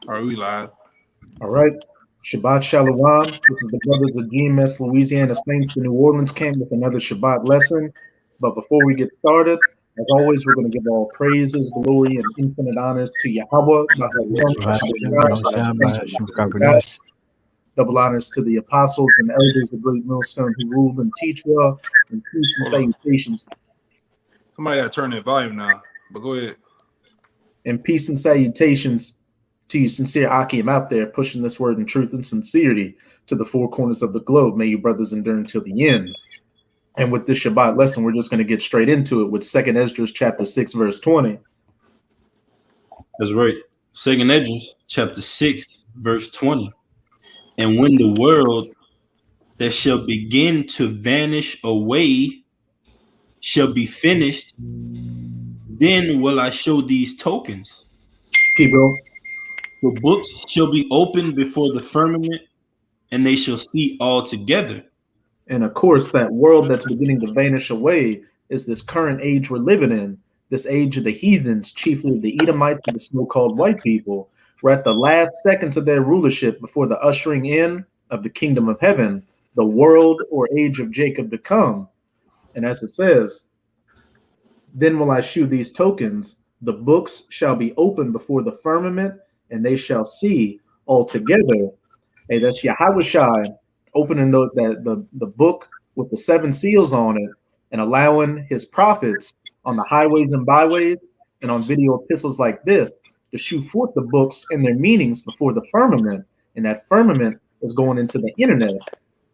Are we live? All right. Shabbat Shalom. This is the brothers of GMS Louisiana Saints, the New Orleans camp with another Shabbat lesson. But before we get started, as always, we're going to give all praises, glory, and infinite honors to Yahweh, double honors to the apostles and elders of Great Millstone who rule and teach well, and peace and Hold on. salutations. Somebody got to turn that volume now, but go ahead. And peace and salutations to you, sincere Akim out there, pushing this word in truth and sincerity to the four corners of the globe. May you brothers endure until the end. And with this Shabbat lesson, we're just going to get straight into it with 2nd Esdras chapter 6, verse 20. That's right. 2nd Esdras chapter 6, verse 20. And when the world that shall begin to vanish away shall be finished, then will I show these tokens. Keep going. The books shall be opened before the firmament, and they shall see all together. And of course, that world that's beginning to vanish away is this current age we're living in, this age of the heathens, chiefly the Edomites and the so-called white people. We're at the last seconds of their rulership before the ushering in of the kingdom of heaven, the world or age of Jacob to come. And as it says, then will I shew these tokens, the books shall be opened before the firmament, and they shall see all together. Hey, that's Yahweh opening the book with the 7 seals on it and allowing his prophets on the highways and byways and on video epistles like this to shoot forth the books and their meanings before the firmament. And that firmament is going into the internet.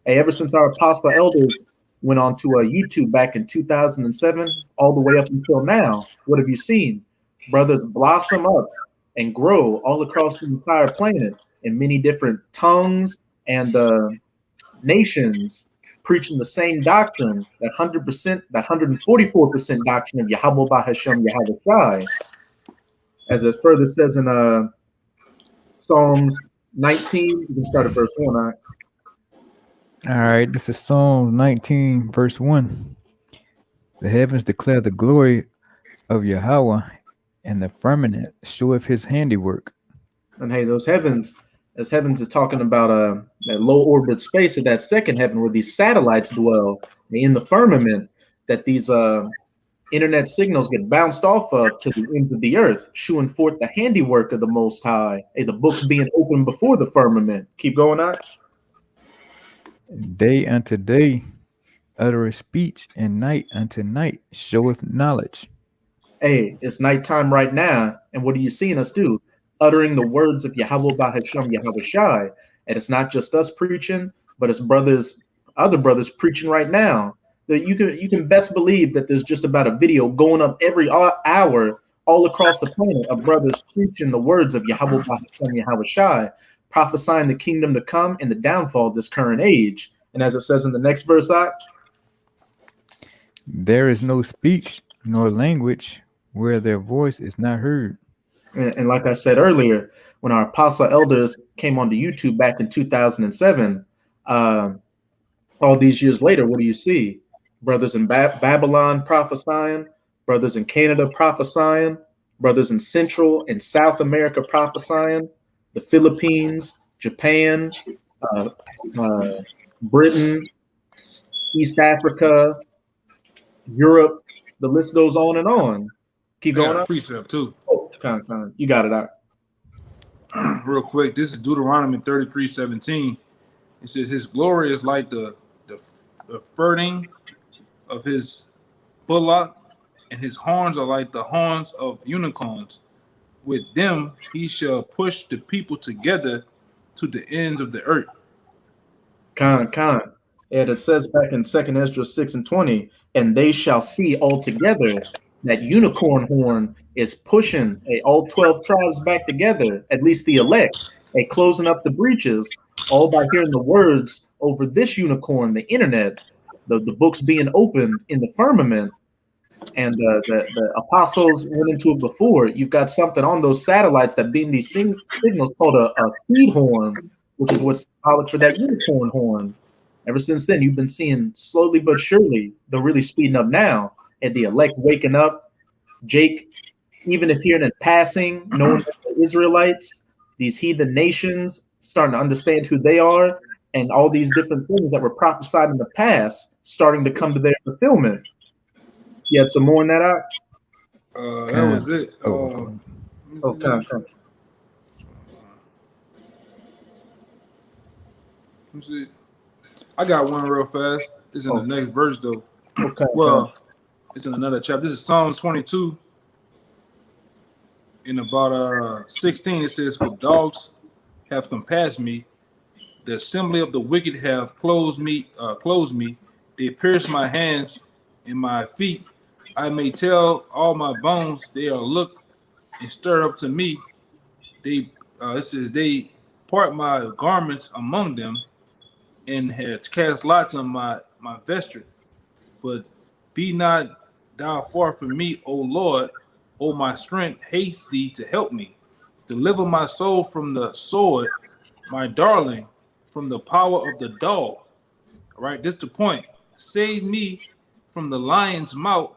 Hey, ever since our apostle elders went on to YouTube back in 2007, all the way up until now, what have you seen? Brothers blossom up and grow all across the entire planet in many different tongues and nations, preaching the same doctrine, that 100%, that 144% doctrine of Yahweh Bahashem Yahweh Shai. As it further says in Psalms 19, you can start at verse 1. All right, this is Psalms 19, verse 1. The heavens declare the glory of Yahweh, and the firmament showeth his handiwork. And hey, those heavens, as heavens is talking about that low orbit space of that second heaven where these satellites dwell in the firmament, that these internet signals get bounced off of to the ends of the earth, showing forth the handiwork of the Most High. Hey, the books being opened before the firmament. Keep going on. Day unto day uttereth speech, and night unto night showeth knowledge. Hey, it's nighttime right now, and what are you seeing us do? Uttering the words of Yahweh Bahashem Yahweh Shai. And it's not just us preaching, but it's other brothers preaching right now. That you can best believe that there's just about a video going up every hour all across the planet of brothers preaching the words of Yahweh Bahashem Yahweh Shai, prophesying the kingdom to come and the downfall of this current age. And as it says in the next verse, there is no speech nor language where their voice is not heard. And like I said earlier, when our apostle elders came onto YouTube back in 2007, all these years later, what do you see? Brothers in Babylon prophesying, brothers in Canada prophesying, brothers in Central and South America prophesying, the Philippines, Japan, Britain, East Africa, Europe, the list goes on and on. Keep going up. Precept too. Oh, con. You got it out. Real quick, this is Deuteronomy 33:17. It says, his glory is like the furting of his bullock, and his horns are like the horns of unicorns. With them he shall push the people together to the ends of the earth. Con. And it says back in 2nd Esdras 6 and 20, and they shall see all together. That unicorn horn is pushing all 12 tribes back together, at least the elect, closing up the breaches, all by hearing the words over this unicorn, the internet, the books being opened in the firmament. And the apostles went into it before. You've got something on those satellites that beam these signals called a feed horn, which is what's symbolic for that unicorn horn. Ever since then, you've been seeing slowly but surely, they're really speeding up now. And the elect waking up, Jake, even if hearing it passing, knowing that the Israelites these heathen nations starting to understand who they are, and all these different things that were prophesied in the past starting to come to their fulfillment. You had some more in that out? That was it. Oh, Come. Let me see. I got one real fast. It's in the next verse though. Okay. Well, it's in another chapter. This is Psalms 22. In about 16, it says, "For dogs have compassed me; the assembly of the wicked have closed me. They pierced my hands and my feet. I may tell all my bones; they are looked and stirred up to me. They it says they part my garments among them, and had cast lots on my vesture. But be not thou far from me, O Lord. O my strength, haste thee to help me. Deliver my soul from the sword, my darling, from the power of the dog." All right, this is the point. "Save me from the lion's mouth,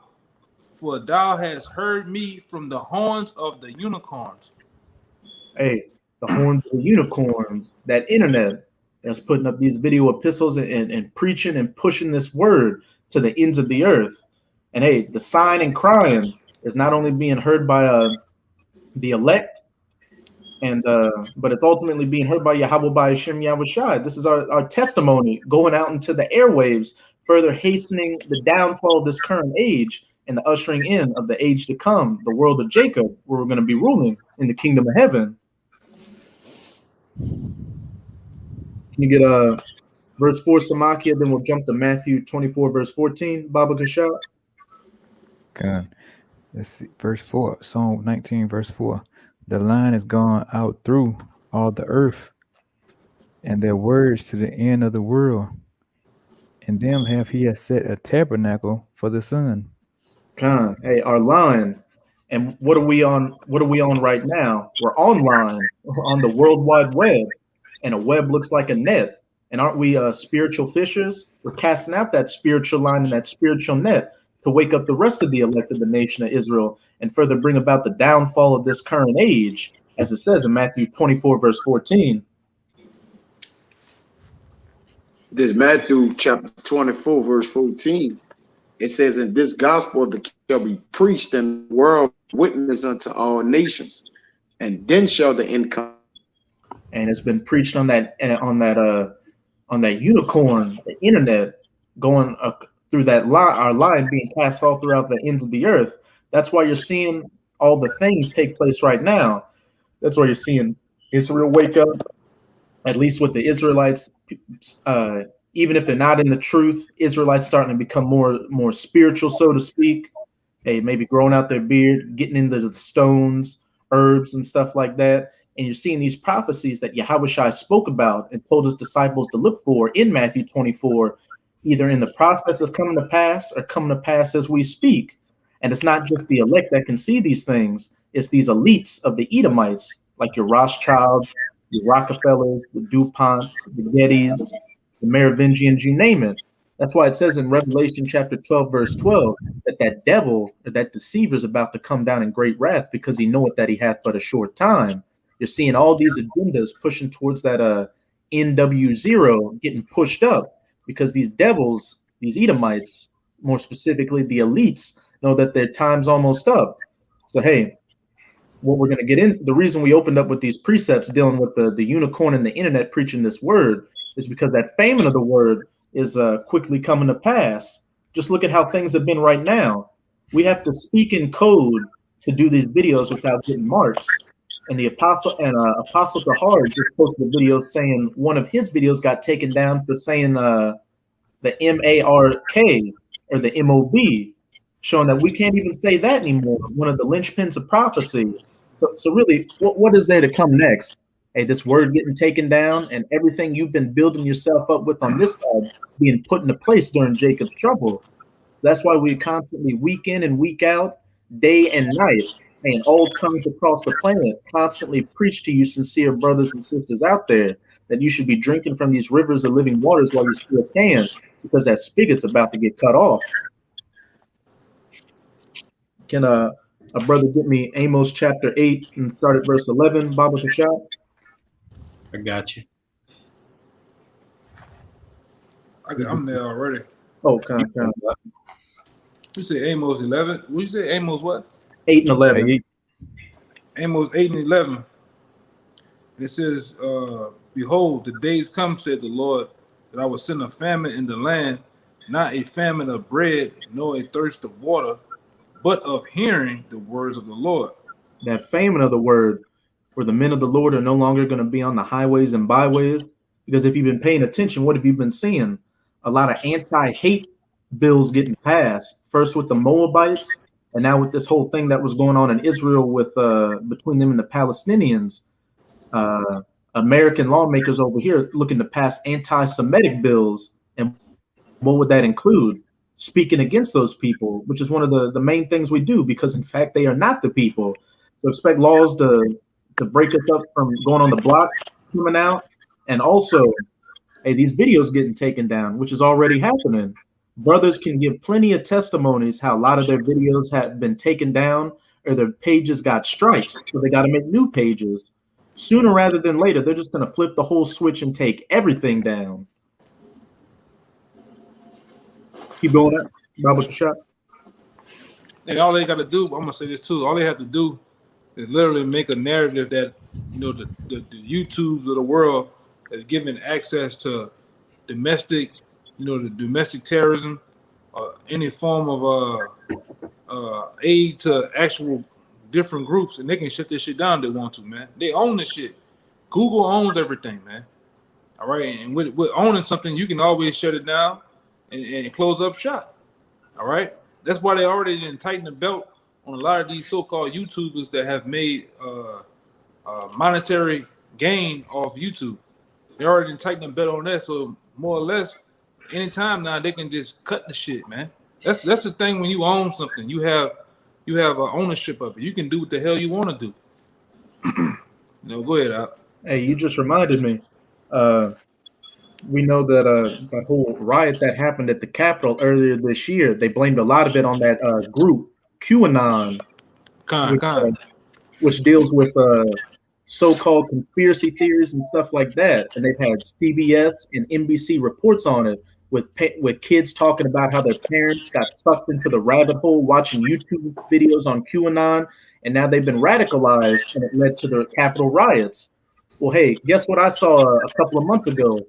for thou hast heard me from the horns of the unicorns." Hey, the horns of the unicorns, that internet that's putting up these video epistles and preaching and pushing this word to the ends of the earth. And hey, the sighing and crying is not only being heard by the elect, and but it's ultimately being heard by Yahweh, by Hashem Yahushai. This is our testimony going out into the airwaves, further hastening the downfall of this current age and the ushering in of the age to come, the world of Jacob, where we're going to be ruling in the kingdom of heaven. Can you get verse 4, Samakia? Then we'll jump to Matthew 24, verse 14. Baba Kasha. God. Let's see. Verse 4. Psalm 19, verse 4. "The line is gone out through all the earth, and their words to the end of the world. In them have he has set a tabernacle for the sun." Khan. Hey, our line. And what are we on? What are we on right now? We're online. We're on the World Wide Web, and a web looks like a net. And aren't we spiritual fishers? We're casting out that spiritual line and that spiritual net to wake up the rest of the elect of the nation of Israel and further bring about the downfall of this current age, as it says in Matthew 24, verse 14. This Matthew chapter 24, verse 14. It says, "And this gospel of the shall be preached in the world, witness unto all nations, and then shall the end come." And it's been preached on that unicorn, the internet, going through that line, our line being passed all throughout the ends of the earth. That's why you're seeing all the things take place right now. That's why you're seeing Israel wake up, at least with the Israelites. Even if they're not in the truth, Israelites starting to become more spiritual, so to speak. Hey, maybe growing out their beard, getting into the stones, herbs, and stuff like that. And you're seeing these prophecies that Yahushua spoke about and told his disciples to look for in Matthew 24, either in the process of coming to pass or coming to pass as we speak. And it's not just the elect that can see these things. It's these elites of the Edomites, like your Rothschild, your Rockefellers, the DuPonts, the Gettys, the Merovingians, you name it. That's why it says in Revelation chapter 12, verse 12, that devil, or that deceiver, is about to come down in great wrath, because he knoweth that he hath but a short time. You're seeing all these agendas pushing towards that NW0 getting pushed up, because these devils, these Edomites, more specifically the elites, know that their time's almost up. So hey, what we're going to get in, the reason we opened up with these precepts dealing with the unicorn and the internet preaching this word is because that famine of the word is quickly coming to pass. Just look at how things have been right now. We have to speak in code to do these videos without getting marks. And the Apostle Tahar just posted a video saying one of his videos got taken down for saying the M-A-R-K or the M-O-B, showing that we can't even say that anymore. One of the linchpins of prophecy. So really, what is there to come next? Hey, this word getting taken down and everything you've been building yourself up with on this side being put into place during Jacob's trouble. So that's why we constantly, week in and week out, day and night, and all tongues across the planet constantly preach to you, sincere brothers and sisters out there, that you should be drinking from these rivers of living waters while you still can, because that spigot's about to get cut off. Can a brother get me Amos chapter 8 and start at verse 11, Baba Kashab? I got you. I'm there already. Oh, kind. You say Amos 11? What you say? Amos what? 8 and 11. Hey, Amos 8 and 11. It says, "Behold, the days come," said the Lord, "that I will send a famine in the land, not a famine of bread, nor a thirst of water, but of hearing the words of the Lord." That famine of the word, where the men of the Lord are no longer going to be on the highways and byways. Because if you've been paying attention, what have you been seeing? A lot of anti-hate bills getting passed. First with the Moabites, and now with this whole thing that was going on in Israel with between them and the Palestinians. American lawmakers over here looking to pass anti-Semitic bills, and what would that include? Speaking against those people, which is one of the main things we do, because in fact they are not the people. So expect laws to break us up from going on the block coming out, and also, hey, these videos getting taken down, which is already happening. Brothers can give plenty of testimonies how a lot of their videos have been taken down or their pages got strikes, so they got to make new pages. Sooner rather than later, they're just going to flip the whole switch and take everything down. Keep going up, Robert Shot. And all they got to do, I'm gonna say this too. All they have to do is literally make a narrative that the YouTubes of the world is giving access to domestic, the domestic terrorism, any form of aid to actual different groups, and they can shut this shit down if they want to, man. They own this shit. Google owns everything, man. All right, and with owning something, you can always shut it down and close up shop. All right, that's why they already didn't tighten the belt on a lot of these so-called YouTubers that have made monetary gain off YouTube. They already didn't tighten the belt on that, so more or less, anytime now they can just cut the shit, man. That's the thing when you own something, you have ownership of it. You can do what the hell you want to do. Go ahead, Al. Hey, you just reminded me. We know that that whole riot that happened at the Capitol earlier this year, they blamed a lot of it on that group, QAnon, which deals with so-called conspiracy theories and stuff like that. And they've had CBS and NBC reports on it with kids talking about how their parents got sucked into the rabbit hole watching YouTube videos on QAnon, and now they've been radicalized, and it led to the Capitol riots. Well, hey, guess what I saw a couple of months ago?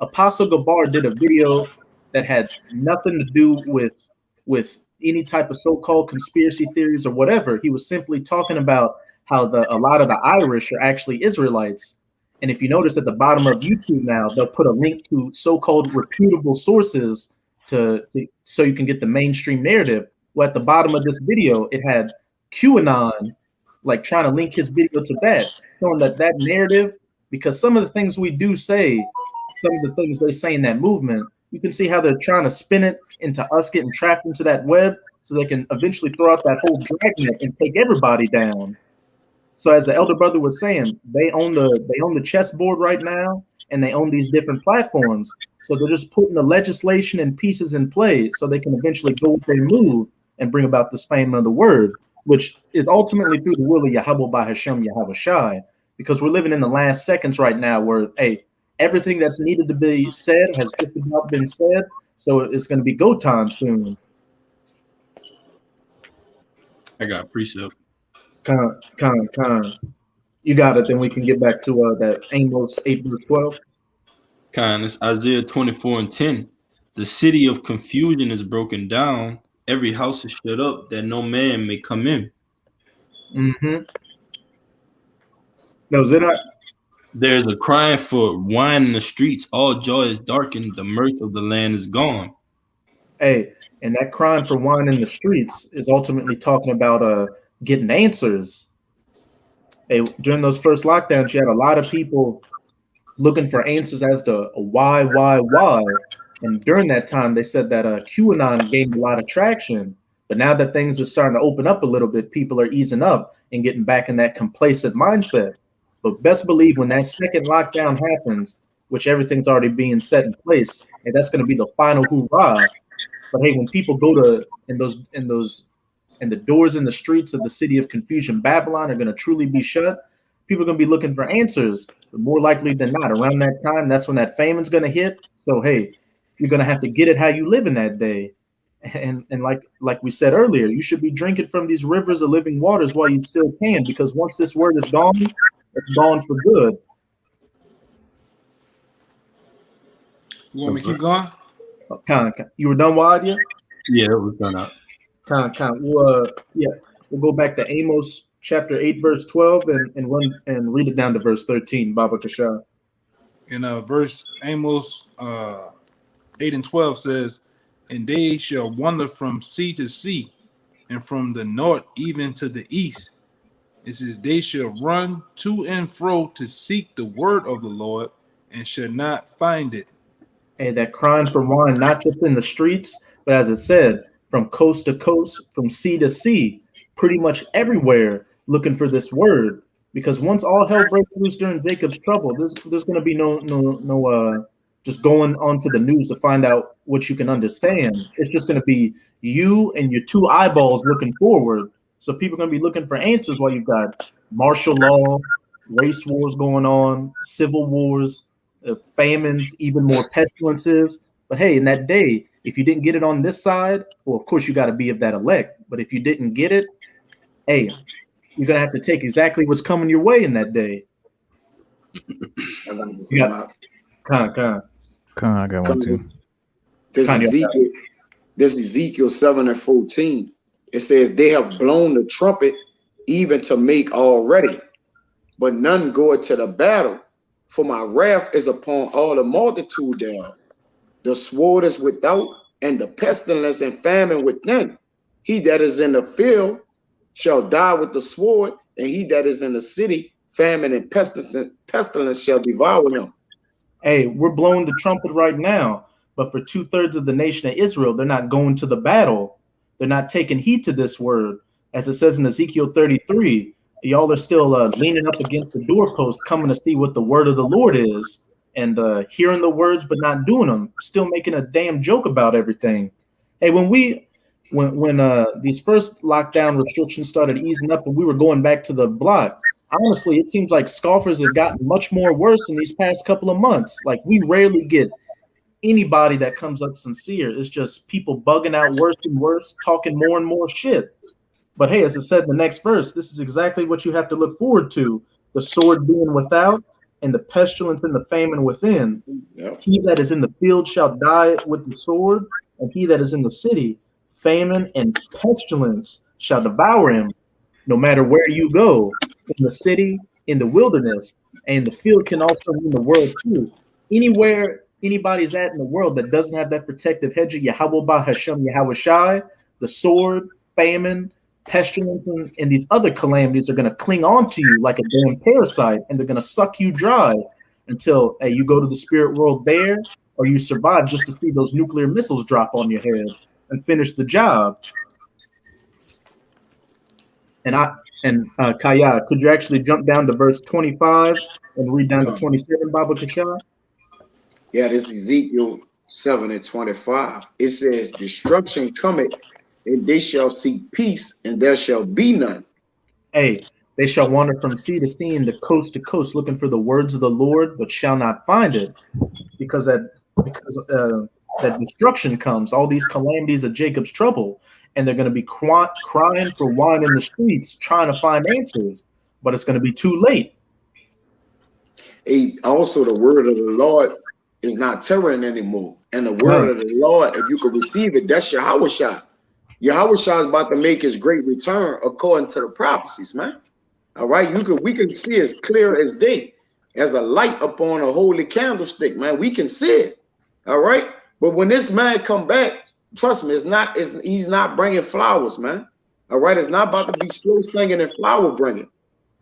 Apostle Gabar did a video that had nothing to do with any type of so-called conspiracy theories or whatever. He was simply talking about how a lot of the Irish are actually Israelites. And if you notice at the bottom of YouTube now, they'll put a link to so-called reputable sources so you can get the mainstream narrative. Well, at the bottom of this video, it had QAnon, like trying to link his video to that, showing that narrative, because some of the things we do say, some of the things they say in that movement, you can see how they're trying to spin it into us getting trapped into that web so they can eventually throw out that whole dragnet and take everybody down. So as the elder brother was saying, they own the chessboard right now, and they own these different platforms. So they're just putting the legislation and pieces in play so they can eventually go with their move and bring about this famine of the word, which is ultimately through the will of Yahweh by Hashem Yahweh Shai, because we're living in the last seconds right now where, hey, everything that's needed to be said has just about been said, so it's going to be go time soon. I got a precept. Con. You got it, then we can get back to that Amos 8 verse 12. Con, it's Isaiah 24:10. The city of confusion is broken down. Every house is shut up that no man may come in. Mm-hmm. That was it. There's a crying for wine in the streets. All joy is darkened. The mirth of the land is gone. Hey, and that crying for wine in the streets is ultimately talking about getting answers. Hey, during those first lockdowns, you had a lot of people looking for answers as to why. And during that time, they said that QAnon gained a lot of traction. But now that things are starting to open up a little bit, people are easing up and getting back in that complacent mindset. But best believe when that second lockdown happens, which everything's already being set in place, and that's going to be the final hoorah. But hey, when people go to and the doors in the streets of the city of confusion, Babylon, are going to truly be shut, people are going to be looking for answers. more likely than not, around that time, that's when that famine's going to hit. So, hey, you're going to have to get it how you live in that day. And like we said earlier, you should be drinking from these rivers of living waters while you still can, because once this word is gone, it's gone for good. You want me to keep going? You were done, Wadia? Yeah, it was done out. We'll go back to Amos chapter 8, verse 12, and run and read it down to verse 13, Baba Kasha. In verse Amos 8 and 12 says, and they shall wander from sea to sea, and from the north even to the east. It says, they shall run to and fro to seek the word of the Lord, and shall not find it. Hey, that crying for wine, not just in the streets, but as it said, from coast to coast, from sea to sea, pretty much everywhere, looking for this word. Because once all hell breaks loose during Jacob's trouble, there's going to be no just going onto the news to find out what you can understand. It's just going to be you and your two eyeballs looking forward. So people are going to be looking for answers while you've got martial law, race wars going on, civil wars, famines, even more pestilences. But hey, in that day, if you didn't get it on this side, well, of course you got to be of that elect. But if you didn't get it, hey, you're gonna have to take exactly what's coming your way in that day. I got I got one too. This Ezekiel 7 and 14. It says, they have blown the trumpet even to make all ready, but none goeth to the battle. For my wrath is upon all the multitude thereof. The sword is without, and the pestilence and famine within. He that is in the field shall die with the sword, and he that is in the city, famine and pestilence shall devour him. Hey, we're blowing the trumpet right now, but for 2/3 of the nation of Israel, they're not going to the battle. They're not taking heed to this word. As it says in Ezekiel 33, y'all are still leaning up against the doorpost, coming to see what the word of the Lord is, and hearing the words but not doing them, still making a damn joke about everything. Hey, when these first lockdown restrictions started easing up and we were going back to the block, honestly, it seems like scoffers have gotten much more worse in these past couple of months. Like, we rarely get anybody that comes up sincere. It's just people bugging out worse and worse, talking more and more shit. But hey, as I said in the next verse, this is exactly what you have to look forward to: the sword being without, and the pestilence and the famine within. Yep. He that is in the field shall die with the sword, and he that is in the city, famine and pestilence shall devour him. No matter where you go, in the city, in the wilderness, and the field can also mean the world too. Anywhere anybody's at in the world that doesn't have that protective hedge of Yahweh Hashem Yahweh Shai, the sword, famine, pestilence, and these other calamities are going to cling on to you like a damn parasite, and they're going to suck you dry until you go to the spirit world there, or you survive just to see those nuclear missiles drop on your head and finish the job. And Kaya, could you actually jump down to verse 25 and read down to 27, Baba Kasha? Yeah, this is Ezekiel 7 and 25. It says, destruction cometh, and they shall seek peace, and there shall be none. Hey, they shall wander from sea to sea and to coast, looking for the words of the Lord, but shall not find it, because that destruction comes, all these calamities of Jacob's trouble, and they're going to be crying for wine in the streets, trying to find answers, but it's going to be too late. Also, the word of the Lord is not terroring anymore, and the word of the Lord, if you could receive it, that's Yahweh Shai. Yahweh Shai is about to make his great return according to the prophecies, man. All right, we can see as clear as day, as a light upon a holy candlestick, man. We can see it. All right, but when this man come back, trust me, he's not bringing flowers, man. All right, it's not about to be slow singing and flower bringing.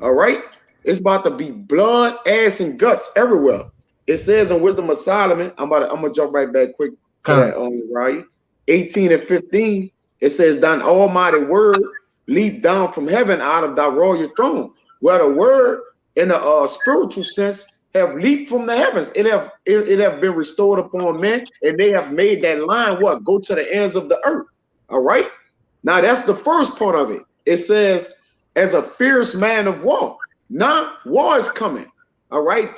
All right, it's about to be blood, ass, and guts everywhere. It says in Wisdom of Solomon, I'm gonna jump right back quick to that right? 18 and 15. It says, thine almighty word leap down from heaven out of thy royal throne. Where the word in a spiritual sense have leaped from the heavens. It have been restored upon men, and they have made that line go to the ends of the earth. All right. Now that's the first part of it. It says, as a fierce man of war. Now war is coming. All right.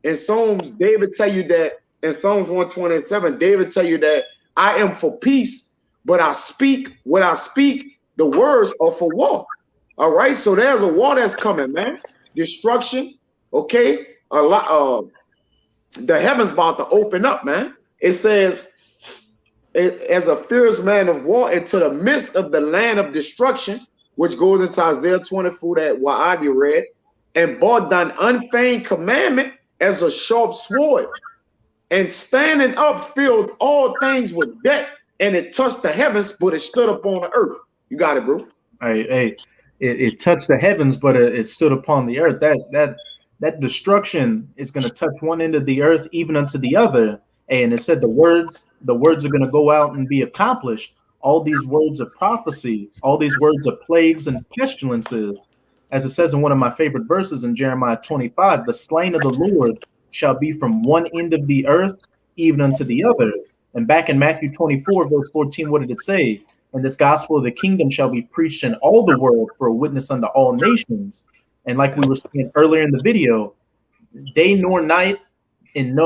In Psalms, David tell you that in Psalms 127, David tell you that I am for peace, but I speak what I speak, the words are for war. All right. So there's a war that's coming, man. Destruction. Okay. A lot the heavens about to open up, man. It says, as a fierce man of war into the midst of the land of destruction, which goes into Isaiah 24 that what I read, and brought down unfeigned commandment as a sharp sword, and standing up filled all things with death, and it touched the heavens, but it stood upon the earth. You got it, bro. It touched the heavens, but it stood upon the earth. That destruction is going to touch one end of the earth, even unto the other. And it said the words are going to go out and be accomplished. All these words of prophecy, all these words of plagues and pestilences, as it says in one of my favorite verses in Jeremiah 25, the slain of the Lord shall be from one end of the earth, even unto the other. And back in Matthew 24, verse 14, what did it say? And this gospel of the kingdom shall be preached in all the world for a witness unto all nations. And like we were saying earlier in the video, day nor night, in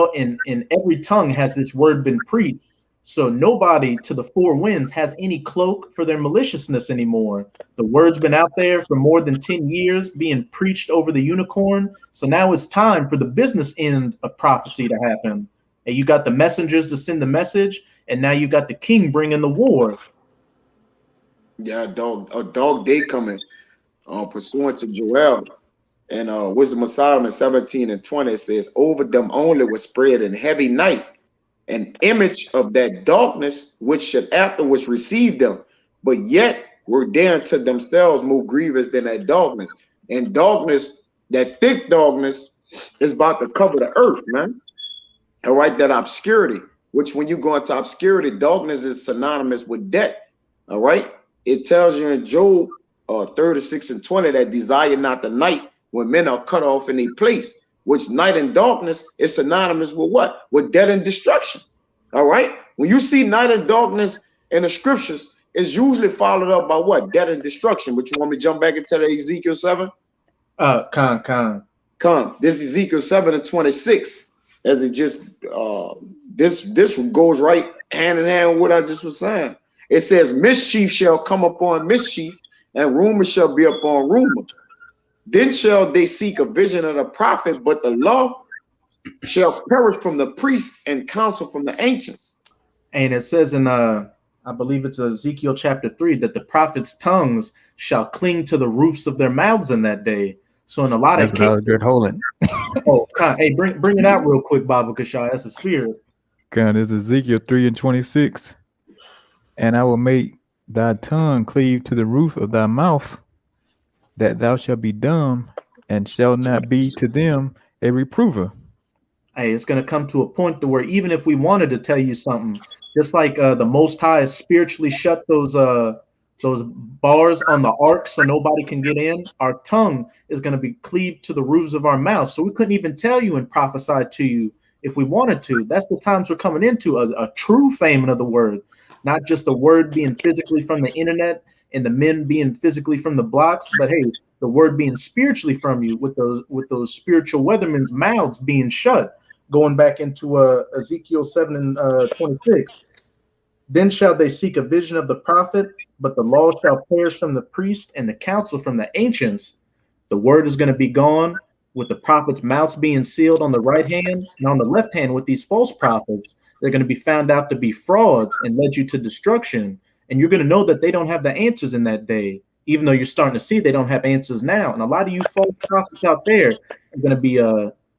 every tongue has this word been preached. So nobody to the four winds has any cloak for their maliciousness anymore. The word's been out there for more than 10 years being preached over the unicorn. So now it's time for the business end of prophecy to happen. And you got the messengers to send the message, and now you got the king bringing the war. Yeah, a dog day coming, pursuant to Joel and Wisdom of Solomon 17 and 20. It says, over them only was spread in heavy night an image of that darkness which should afterwards receive them, but yet were there to themselves more grievous than that darkness. And darkness, that thick darkness, is about to cover the earth, man. All right, that obscurity, which when you go into obscurity, darkness is synonymous with death. All right, it tells you in Job 36 and 20 that desire not the night when men are cut off in a place, which night and darkness is synonymous with what? With death and destruction. All right. When you see night and darkness in the scriptures, it's usually followed up by what? Death and destruction. But you want me to jump back into the Ezekiel 7? Come. This Ezekiel 7 and 26. As it just this goes right hand in hand with what I just was saying. It says, mischief shall come upon mischief, and rumor shall be upon rumor. Then shall they seek a vision of the prophet, but the law shall perish from the priest and counsel from the ancients. And it says in I believe it's Ezekiel chapter 3 that the prophets' tongues shall cling to the roofs of their mouths in that day. So in a lot of cases, hey, bring it out real quick, Baba Kashai. That's a spirit. God, it's Ezekiel 3 and 26. And I will make thy tongue cleave to the roof of thy mouth, that thou shalt be dumb and shall not be to them a reprover. Hey, it's going to come to a point to where even if we wanted to tell you something, just like the Most High has spiritually shut those bars on the ark so nobody can get in, our tongue is going to be cleaved to the roofs of our mouth. So we couldn't even tell you and prophesy to you if we wanted to. That's the times we're coming into, a true famine of the word, not just the word being physically from the internet and the men being physically from the blocks, but hey, the word being spiritually from you with those spiritual weathermen's mouths being shut. Going back into Ezekiel 7 and 26. Then shall they seek a vision of the prophet, but the law shall perish from the priest and the counsel from the ancients. The word is going to be gone with the prophets' mouths being sealed on the right hand, and on the left hand with these false prophets. They're going to be found out to be frauds and led you to destruction. And you're going to know that they don't have the answers in that day, even though you're starting to see they don't have answers now. And a lot of you false prophets out there are going to be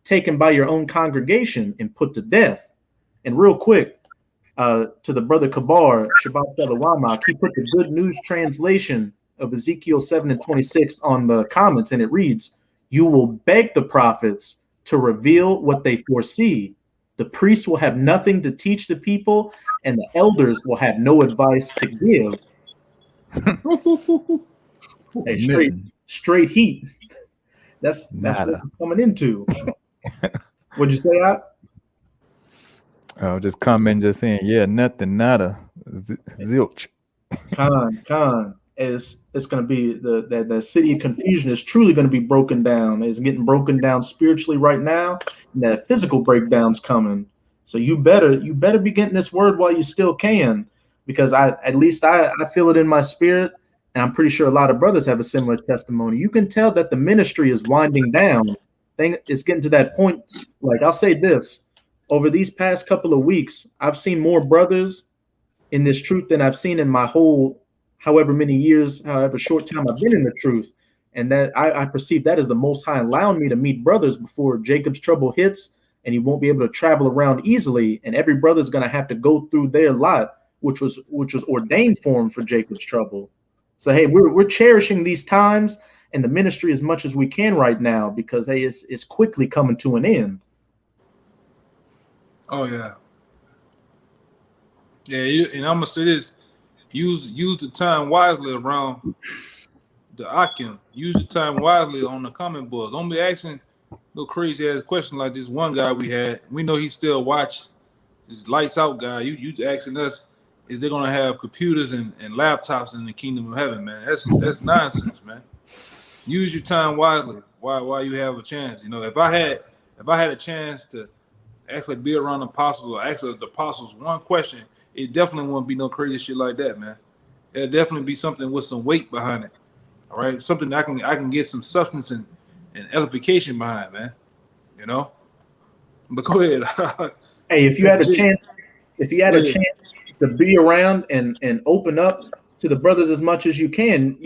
taken by your own congregation and put to death. And real quick, to the brother Kabar, Shabbat Shalom, he put the Good News translation of Ezekiel 7 and 26 on the comments, and it reads, you will beg the prophets to reveal what they foresee. The priests will have nothing to teach the people, and the elders will have no advice to give. Hey, straight heat. That's what we're coming into. What'd you say, Ot? Oh, just comment, just saying, yeah, nothing, nada, zilch. Con. it's going to be the city of confusion is truly going to be broken down. It's getting broken down spiritually right now, and that physical breakdown's coming. So you better be getting this word while you still can, because at least I feel it in my spirit, and I'm pretty sure a lot of brothers have a similar testimony. You can tell that the ministry is winding down. It's getting to that point. Like, I'll say this, over these past couple of weeks, I've seen more brothers in this truth than I've seen in my whole however many years, however short time I've been in the truth. And that I perceive that as the Most High allowing me to meet brothers before Jacob's trouble hits, and he won't be able to travel around easily, and every brother's going to have to go through their lot, which was ordained for him for Jacob's trouble. So hey, we're cherishing these times and the ministry as much as we can right now, because hey, it's quickly coming to an end. Oh yeah. Yeah, and I'm gonna say this: use the time wisely around the Akim. Use the time wisely on the comment boards. Don't be asking no crazy ass question like this one guy we had. We know he still watch this lights out guy. You asking us, is they gonna have computers and laptops in the kingdom of heaven, man? That's nonsense, man. Use your time wisely while you have a chance. You know, if I had a chance to actually be around the apostles or ask the apostles one question, it definitely won't be no crazy shit like that, man. It'll definitely be something with some weight behind it. All right, something that I can get some substance and edification behind, man. You know. But go ahead. Hey, if you had a chance to be around and open up to the brothers as much as you can,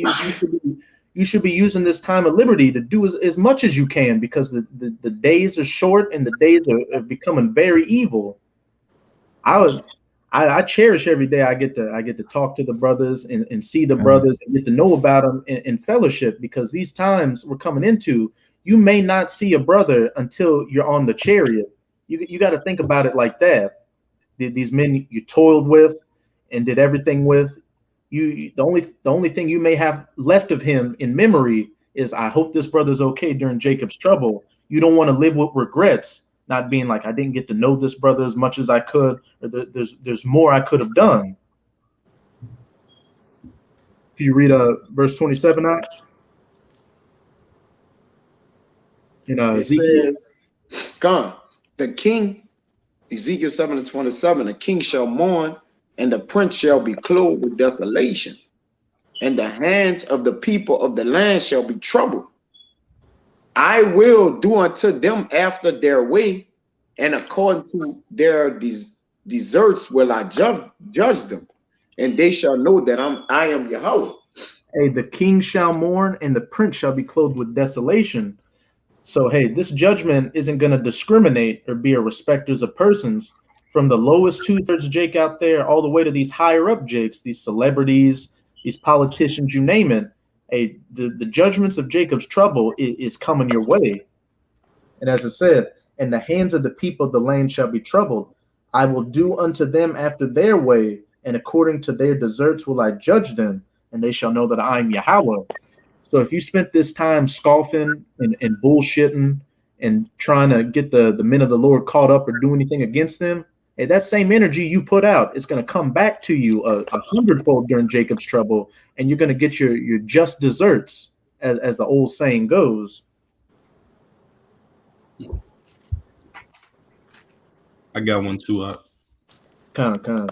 you should be using this time of liberty to do as much as you can, because the days are short and the days are becoming very evil. I cherish every day I get to talk to the brothers and see the brothers and get to know about them in fellowship, because these times we're coming into, you may not see a brother until you're on the chariot. You got to think about it like that. These men you toiled with and did everything with, the only thing you may have left of him in memory is, I hope this brother's okay during Jacob's trouble. You don't want to live with regrets, not being like, I didn't get to know this brother as much as I could, or there's more I could have done. Can you read verse 27 out? It says, "Come, the king," Ezekiel 7:27, "the king shall mourn, and the prince shall be clothed with desolation, and the hands of the people of the land shall be troubled. I will do unto them after their way, and according to their deserts will I judge them, and they shall know that I am Yahweh." Hey, the king shall mourn, and the prince shall be clothed with desolation. So hey, this judgment isn't going to discriminate or be a respecters of persons, from the lowest 2/3 Jake out there all the way to these higher up Jakes, these celebrities, these politicians, you name it. Hey, the judgments of Jacob's trouble is coming your way. And as I said, and the hands of the people of the land shall be troubled. I will do unto them after their way, and according to their deserts will I judge them, and they shall know that I am Yahweh. So if you spent this time scoffing and bullshitting and trying to get the men of the Lord caught up or do anything against them, hey, that same energy you put out is going to come back to you a hundredfold during Jacob's trouble, and you're going to get your just deserts, as the old saying goes. I got one too. Kind of.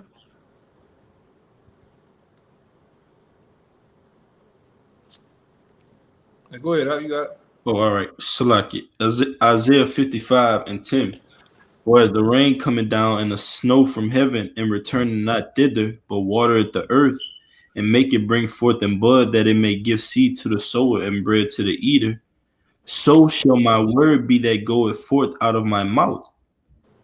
Go ahead. You got it. Oh, all right. Salaki. Isaiah 55:10. For as the rain coming down and the snow from heaven, and returning not thither, but watereth the earth, and make it bring forth and bud, that it may give seed to the sower and bread to the eater, so shall my word be that goeth forth out of my mouth.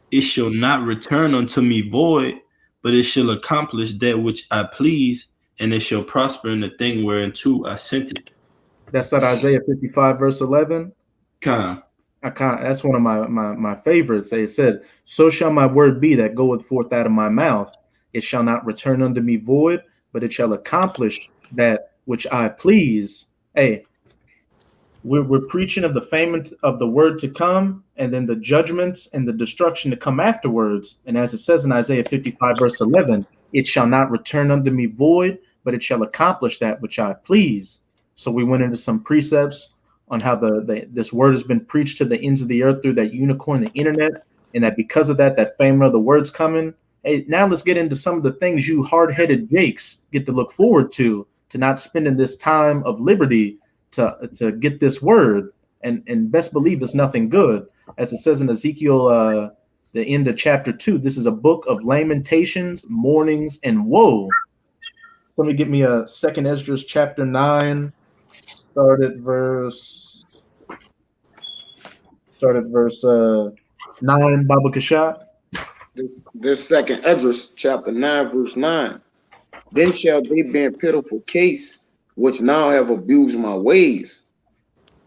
It shall not return unto me void, but it shall accomplish that which I please, and it shall prosper in the thing whereunto I sent it. That's at Isaiah 55 verse 11. That's one of my favorites. It said, "So shall my word be that goeth forth out of my mouth. It shall not return unto me void, but it shall accomplish that which I please." Hey, we're preaching of the famine of the word to come, and then the judgments and the destruction to come afterwards. And as it says in Isaiah 55 verse 11, "It shall not return unto me void, but it shall accomplish that which I please. So we went into some precepts on how this word has been preached to the ends of the earth through that unicorn, the internet, and that because of that, that famine of the words coming. Hey, now let's get into some of the things you hard-headed Jakes get to look forward to not spending this time of liberty to get this word. And best believe it's nothing good. As it says in Ezekiel, the end of chapter 2, this is a book of lamentations, mournings, and woe. Let me get me a second Esdras chapter 9, start at verse 9, Baba Kasha. This second Esdras chapter 9, verse 9. Then shall they be in pitiful case, which now have abused my ways,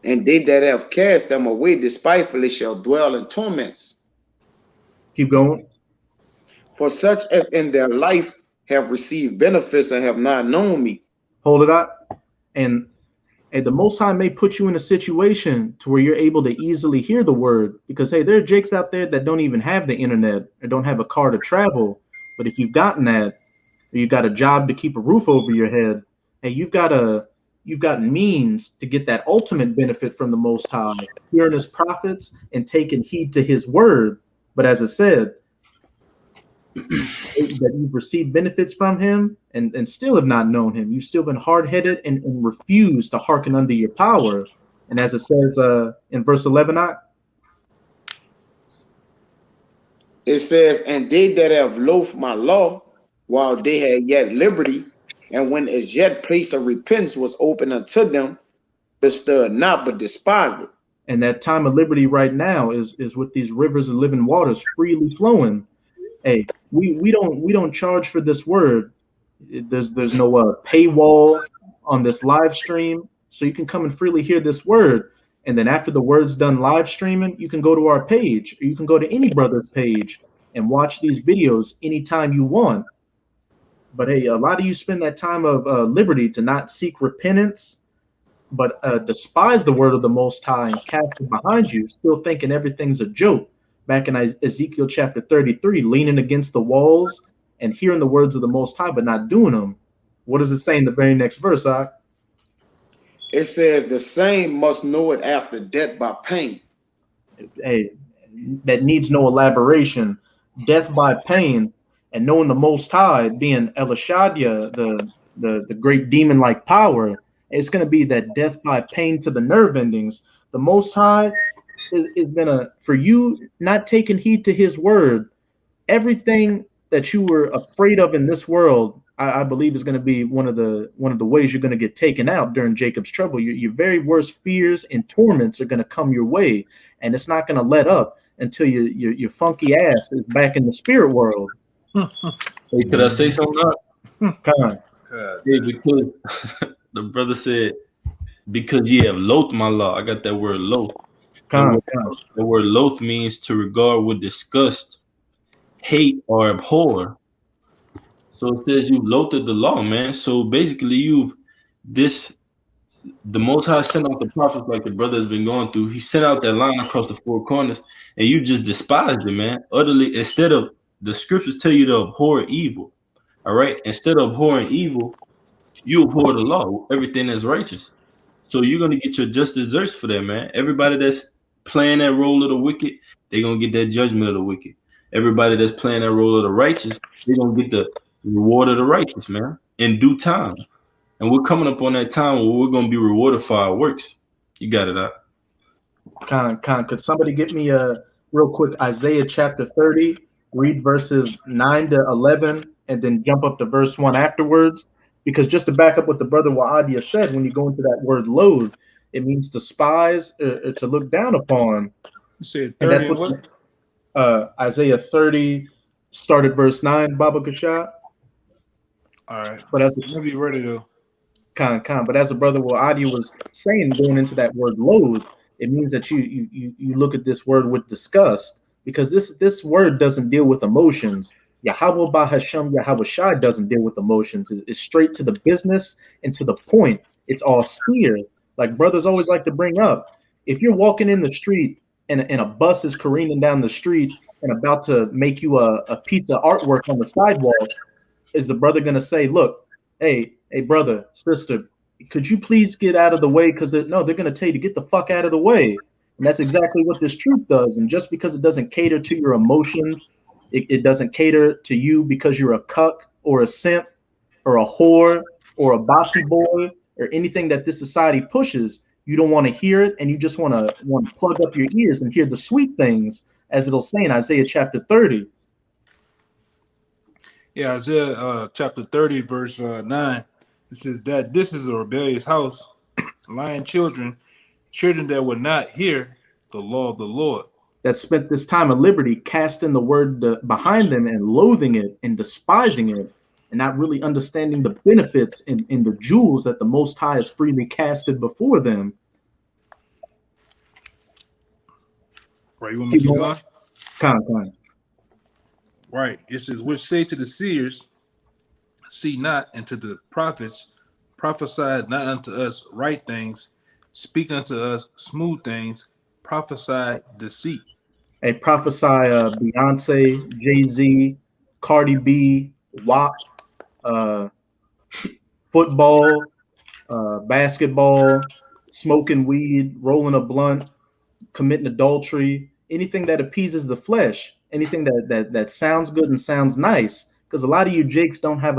and they that have cast them away despitefully shall dwell in torments. Keep going. For such as in their life have received benefits and have not known me. Hold it up. And the Most High may put you in a situation to where you're able to easily hear the word, because hey, there are Jakes out there that don't even have the internet or don't have a car to travel. But if you've gotten that, or you've got a job to keep a roof over your head, hey, you've got means to get that ultimate benefit from the Most High, hearing his prophets and taking heed to his word. But as I said, that you've received benefits from him and still have not known him. You've still been hard-headed and refused to hearken under your power. And as it says in verse 11, it says, and they that have loathed my law while they had yet liberty, and when as yet place of repentance was open unto them, bestowed not, but despised it. And that time of liberty right now is with these rivers of living waters freely flowing. Hey, we don't charge for this word. There's no paywall on this live stream, so you can come and freely hear this word. And then after the word's done live streaming, you can go to our page, or you can go to any brother's page and watch these videos anytime you want. But hey, a lot of you spend that time of liberty to not seek repentance, but despise the word of the Most High and cast it behind you, still thinking everything's a joke. Back in Ezekiel chapter 33, leaning against the walls and hearing the words of the Most High, but not doing them. What does it say in the very next verse, Ak? It says, the same must know it after death by pain. Hey, that needs no elaboration. Death by pain, and knowing the Most High being Elishadya, the great demon-like power, it's going to be that death by pain to the nerve endings. The Most High is gonna, for you not taking heed to his word, everything that you were afraid of in this world, I believe is going to be one of the ways you're going to get taken out during Jacob's trouble. Your very worst fears and torments are going to come your way, and it's not going to let up until your funky ass is back in the spirit world. Hey, could I say something? Hey, because the brother said, because ye have loathed my law. I got that word loathe. The word loath means to regard with disgust, hate, or abhor. So it says you've loathed the law, man. So basically the Most High sent out the prophets like the brother has been going through. He sent out that line across the four corners, and you just despised it, man. Utterly, instead of, the scriptures tell you to abhor evil. All right. Instead of abhorring evil, you abhor the law, everything that's righteous. So you're gonna get your just desserts for that, man. Everybody that's playing that role of the wicked, they're gonna get that judgment of the wicked. Everybody that's playing that role of the righteous, they're gonna get the reward of the righteous, man, in due time. And we're coming up on that time where we're gonna be rewarded for our works. You got it out. Could somebody get me real quick Isaiah chapter 30, read verses 9 to 11, and then jump up to verse 1 afterwards? Because just to back up what the brother Waadia said, when you go into that word loathe, it means despise or to look down upon. You said 30 and that's and what Isaiah 30, start at verse 9, Baba Kasha. All right. But as I'll be ready though. But as the brother Waadia was saying, going into that word loathe, it means that you look at this word with disgust, because this word doesn't deal with emotions. Yahweh Bahasham Yahweh Shai doesn't deal with emotions. It's straight to the business and to the point. It's all clear. Like brothers always like to bring up, if you're walking in the street and a bus is careening down the street and about to make you a piece of artwork on the sidewalk, is the brother going to say, look, hey, hey, brother, sister, could you please get out of the way? Because no, they're going to tell you to get the fuck out of the way. And that's exactly what this truth does. And just because it doesn't cater to your emotions, it doesn't cater to you because you're a cuck or a simp or a whore or a bossy boy or anything that this society pushes, you don't want to hear it, and you just want to plug up your ears and hear the sweet things, as it'll say in Isaiah chapter 30. Yeah, Isaiah chapter 30, verse 9. It says that this is a rebellious house, lying children that would not hear the law of the Lord. That spent this time of liberty casting the word behind them and loathing it and despising it, and not really understanding the benefits in the jewels that the Most High has freely casted before them. Right, you want me to keep going? Kind. Right, it says, which say to the seers, see not, and to the prophets, prophesy not unto us right things, speak unto us smooth things, prophesy deceit. Hey, prophesy Beyonce, Jay-Z, Cardi B, WAP, football, basketball, smoking weed, rolling a blunt, committing adultery, anything that appeases the flesh, anything that sounds good and sounds nice. Because a lot of you jakes don't have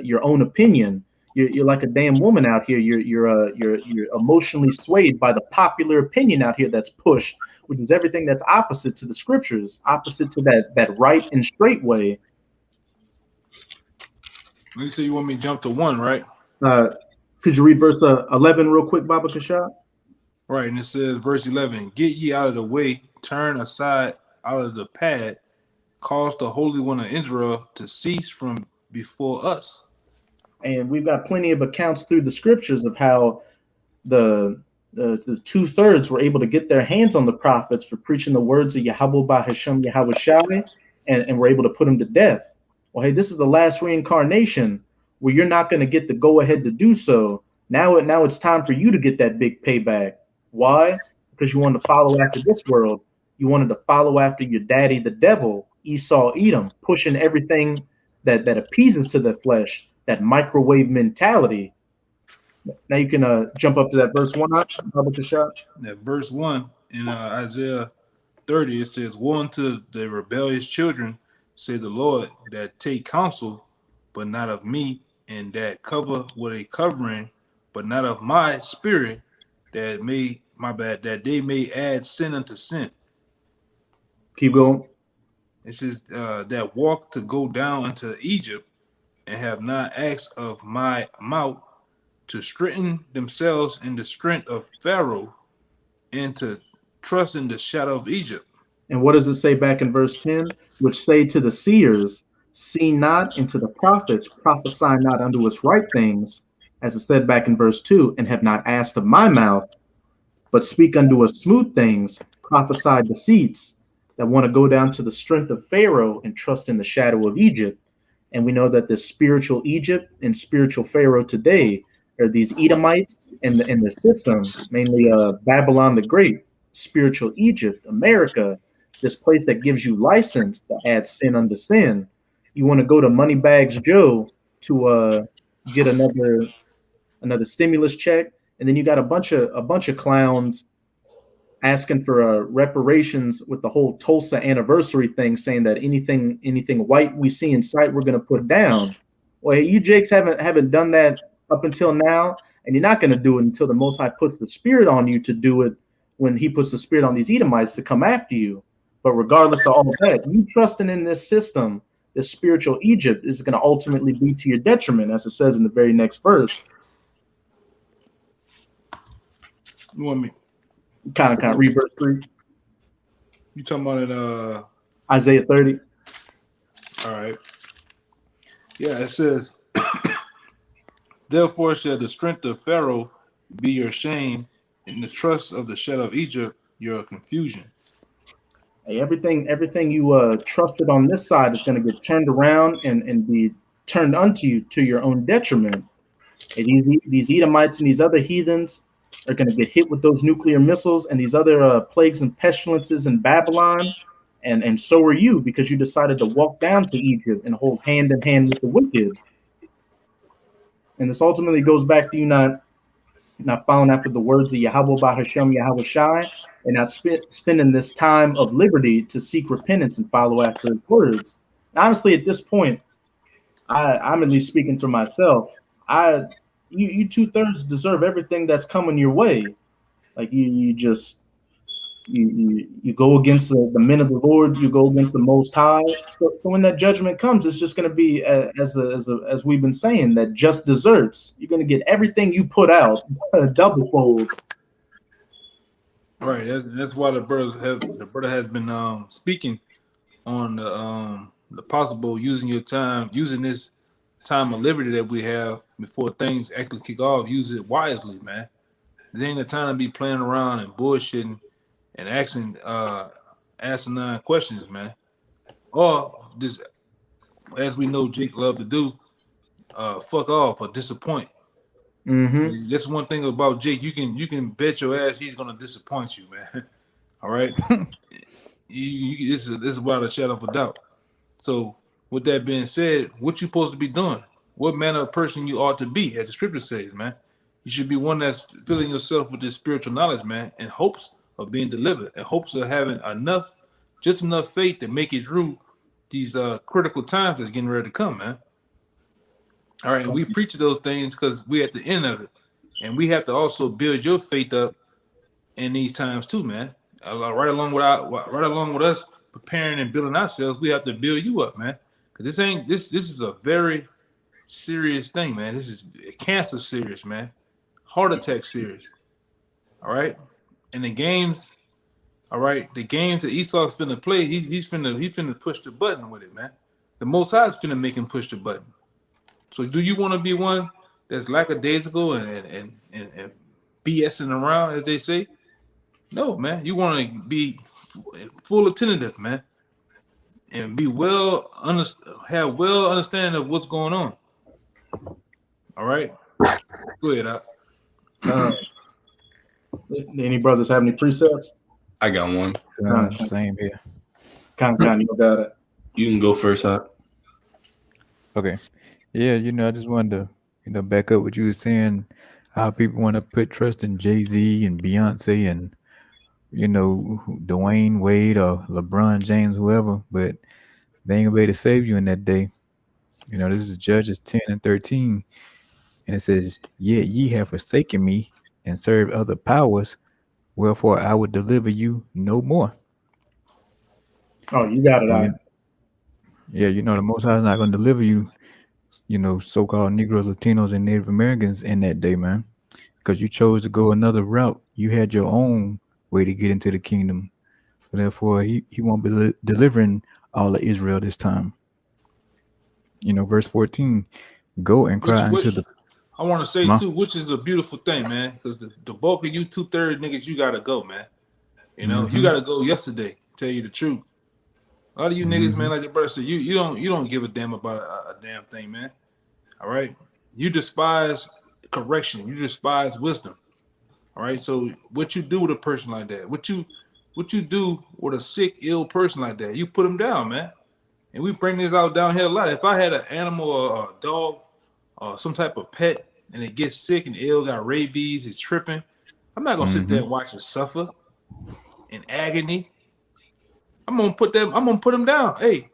your own opinion. You're like a damn woman out here. You're emotionally swayed by the popular opinion out here that's pushed, which is everything that's opposite to the scriptures, opposite to that right and straight way. You say you want me to jump to 1, right? Could you read verse 11 real quick, Baba Kashab? Right, and it says, verse 11, get ye out of the way, turn aside out of the path, cause the Holy One of Israel to cease from before us. And we've got plenty of accounts through the scriptures of how the 2/3 were able to get their hands on the prophets for preaching the words of Yahweh by Hashem Yahweh Shai, and were able to put them to death. Well, hey, this is the last reincarnation where you're not going to get the go ahead to do so. Now it's time for you to get that big payback. Why? Because you wanted to follow after this world. You wanted to follow after your daddy, the devil, Esau, Edom, pushing everything that appeases to the flesh, that microwave mentality. Now you can jump up to that verse 1. That verse 1 in Isaiah 30, it says, woe unto the rebellious children, say the Lord, that take counsel, but not of me, and that cover with a covering, but not of my spirit, that they may add sin unto sin. Keep going. It says that walk to go down into Egypt, and have not asked of my mouth, to strengthen themselves in the strength of Pharaoh, and to trust in the shadow of Egypt. And what does it say back in verse 10? Which say to the seers, see not, and to the prophets, prophesy not unto us right things, as it said back in verse 2, and have not asked of my mouth, but speak unto us smooth things, prophesy deceits, that want to go down to the strength of Pharaoh and trust in the shadow of Egypt. And we know that the spiritual Egypt and spiritual Pharaoh today are these Edomites in the system, mainly Babylon the Great, spiritual Egypt, America, this place that gives you license to add sin unto sin. You want to go to Moneybags Joe to get another stimulus check, and then you got a bunch of clowns asking for reparations with the whole Tulsa anniversary thing, saying that anything white we see in sight, we're going to put down. Well, you jakes haven't done that up until now, and you're not going to do it until the Most High puts the spirit on you to do it, when he puts the spirit on these Edomites to come after you. But regardless of all of that, you trusting in this system, this spiritual Egypt, is going to ultimately be to your detriment, as it says in the very next verse. You want me? Kind of read verse 3. You talking about it? Isaiah 30. All right. Yeah, it says, therefore shall the strength of Pharaoh be your shame, and the trust of the shadow of Egypt your confusion. Hey, everything you trusted on this side is going to get turned around and be turned unto you to your own detriment. And these Edomites and these other heathens are going to get hit with those nuclear missiles and these other plagues and pestilences in Babylon, and so are you, because you decided to walk down to Egypt and hold hand in hand with the wicked. And this ultimately goes back to you not following after the words of Yahweh Bahashem Yahweh Shai, and not spending this time of liberty to seek repentance and follow after his words. Honestly, at this point, I'm at least speaking for myself. You 2/3 deserve everything that's coming your way. Like you just you go against the men of the Lord, you go against the Most High. So when that judgment comes, it's just going to be as we've been saying, that just desserts. You're going to get everything you put out, double fold. Right. That's why the brother has been speaking on the possible using this time of liberty that we have before things actually kick off. Use it wisely, man. There ain't the time to be playing around and bullshitting and asking asinine questions, man. Or just, as we know Jake love to do, fuck off or disappoint. Mm-hmm. That's one thing about Jake. You can bet your ass he's gonna disappoint you, man. All right. This is without a shadow of a doubt. So, with that being said, what you supposed to be doing? What manner of person you ought to be, as the scripture says, man. You should be one that's filling yourself with this spiritual knowledge, man, in hopes of being delivered, in hopes of having just enough faith to make it through these critical times that's getting ready to come, man. All right, and we preach those things because we're at the end of it, and we have to also build your faith up in these times too, man. Right along with us preparing and building ourselves, we have to build you up, man. Because this is a very serious thing, man. This is cancer serious, man. Heart attack serious. All right, and the games, all right, the games that Esau's finna play, he's finna push the button with it, man. The Most High is finna make him push the button. So do you want to be one that's lackadaisical and BSing around, as they say? No, man. You want to be full attentive, man, and be have well understanding of what's going on. All right, go ahead, Al. Any brothers have any precepts? I got one. Same here. Con, you got it. You can go first, Hop. Okay. Yeah, I just wanted to, back up what you were saying, how people want to put trust in Jay-Z and Beyonce and, Dwayne Wade or LeBron James, whoever, but they ain't gonna be able to save you in that day. This is Judges 10 and 13. And it says, "Yet ye have forsaken me and served other powers, wherefore I would deliver you no more." Oh, you got it. Yeah, the Most High is not going to deliver you, so-called Negroes, Latinos, and Native Americans in that day, man, because you chose to go another route. You had your own way to get into the kingdom. Therefore, he won't be delivering all of Israel this time. Verse 14, "Go and cry unto the..." I want to say too, which is a beautiful thing, man, because the bulk of you 2/3 niggas, you gotta go, man. You gotta go yesterday. Tell you the truth. A lot of you niggas, man, like the brother said, you don't give a damn about a damn thing, man. All right, you despise correction. You despise wisdom. All right, so what you do with a person like that? What you do with a sick, ill person like that? You put them down, man. And we bring this out down here a lot. If I had an animal or a dog or some type of pet and it gets sick and ill, got rabies, it's tripping, I'm not gonna sit there and watch it suffer in agony. I'm gonna put them down. Hey,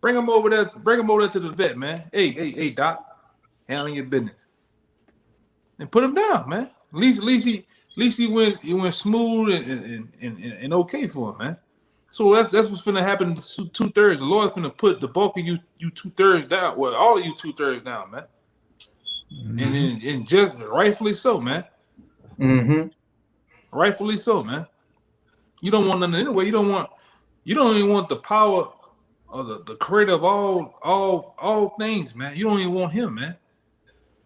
bring them over there to the vet, man. Hey, doc, handling your business. And put him down, man. At least he went smooth and okay for him, man. So that's what's finna happen to 2/3. The Lord's finna put the bulk of you 2/3 down. Well, all of you 2/3 down, man. And just rightfully so, man. Rightfully so, man. You don't want nothing anyway. You don't even want the power of the creator of all things, man. You don't even want him, man.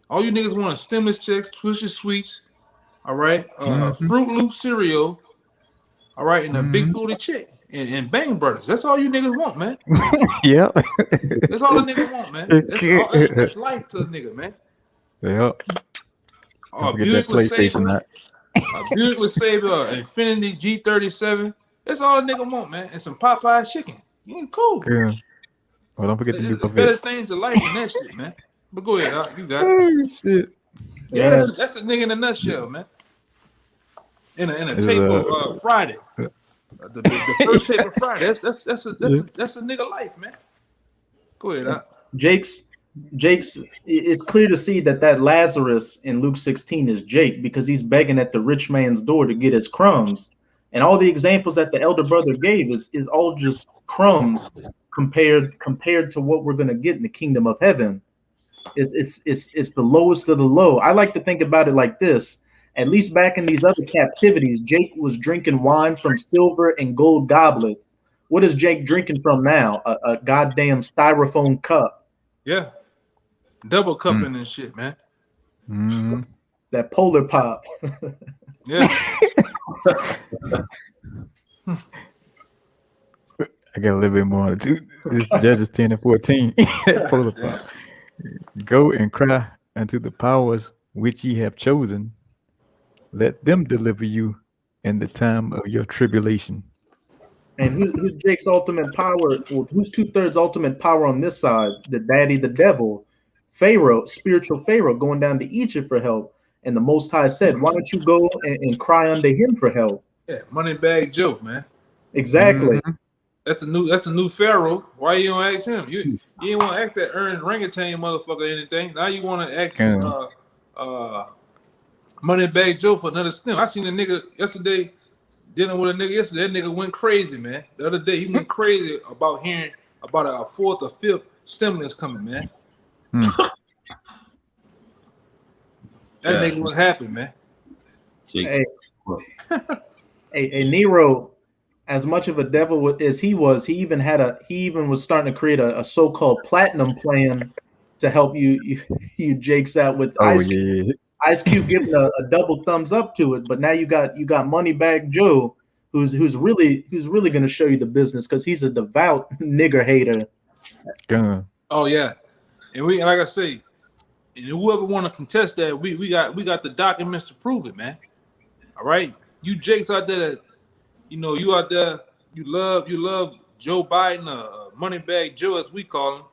All you niggas want is stimulus checks, Twisted Sweets, all right, Fruit Loop cereal, all right, and a big booty chick and Bang Brothers. That's all you niggas want, man. Yeah. That's all the niggas want, man. That's life to a nigga, man. Yeah. Oh, Buick LeSabre, Buick LeSabre, Infinity G37. That's all a nigga want, man. And some Popeye chicken. You ain't cool. Yeah. Well, don't forget the new There's better things in life than that shit, man. But go ahead, you got it. Oh, shit. Yeah, that's a nigga in a nutshell, man. In a tape of Friday, the first tape of Friday. That's a nigga life, man. Go ahead, Jake's, it's clear to see that Lazarus in Luke 16 is Jake because he's begging at the rich man's door to get his crumbs. And all the examples that the elder brother gave is all just crumbs compared to what we're going to get in the kingdom of heaven. It's the lowest of the low. I like to think about it like this. At least back in these other captivities, Jake was drinking wine from silver and gold goblets. What is Jake drinking from now? A goddamn styrofoam cup. Yeah. Double cupping and shit, man. Mm-hmm. That Polar Pop. Yeah. I got a little bit more. This is Judges 10 and 14. Polar Pop. Go and cry unto the powers which ye have chosen. Let them deliver you in the time of your tribulation. And who's Jake's ultimate power? Well, who's 2/3 ultimate power on this side? The daddy, the devil, Pharaoh, spiritual Pharaoh, going down to Egypt for help. And the Most High said, "Why don't you go and cry unto him for help?" Yeah, Moneybag Joe, man. Exactly. Mm-hmm. That's a new Pharaoh. Why you don't ask him? You didn't want to ask that Ernest Rangatane motherfucker or anything. Now you want to ask Moneybag Joe for another stem. I seen a nigga yesterday dealing with a nigga yesterday. That nigga went crazy, man. The other day he went crazy about hearing about a fourth or fifth stimulus coming, man. That nigga was happy, man. Hey, Nero, as much of a devil as he was, he even was starting to create a so-called platinum plan to help you Jakes out with Ice Cube giving a double thumbs up to it. But now you got Moneybag Joe, who's really going to show you the business because he's a devout nigger hater. Oh yeah, and we, like I say, and whoever want to contest that, we got the documents to prove it, man. All right, you Jakes out there that you out there, you love Joe Biden, Moneybag Joe as we call him.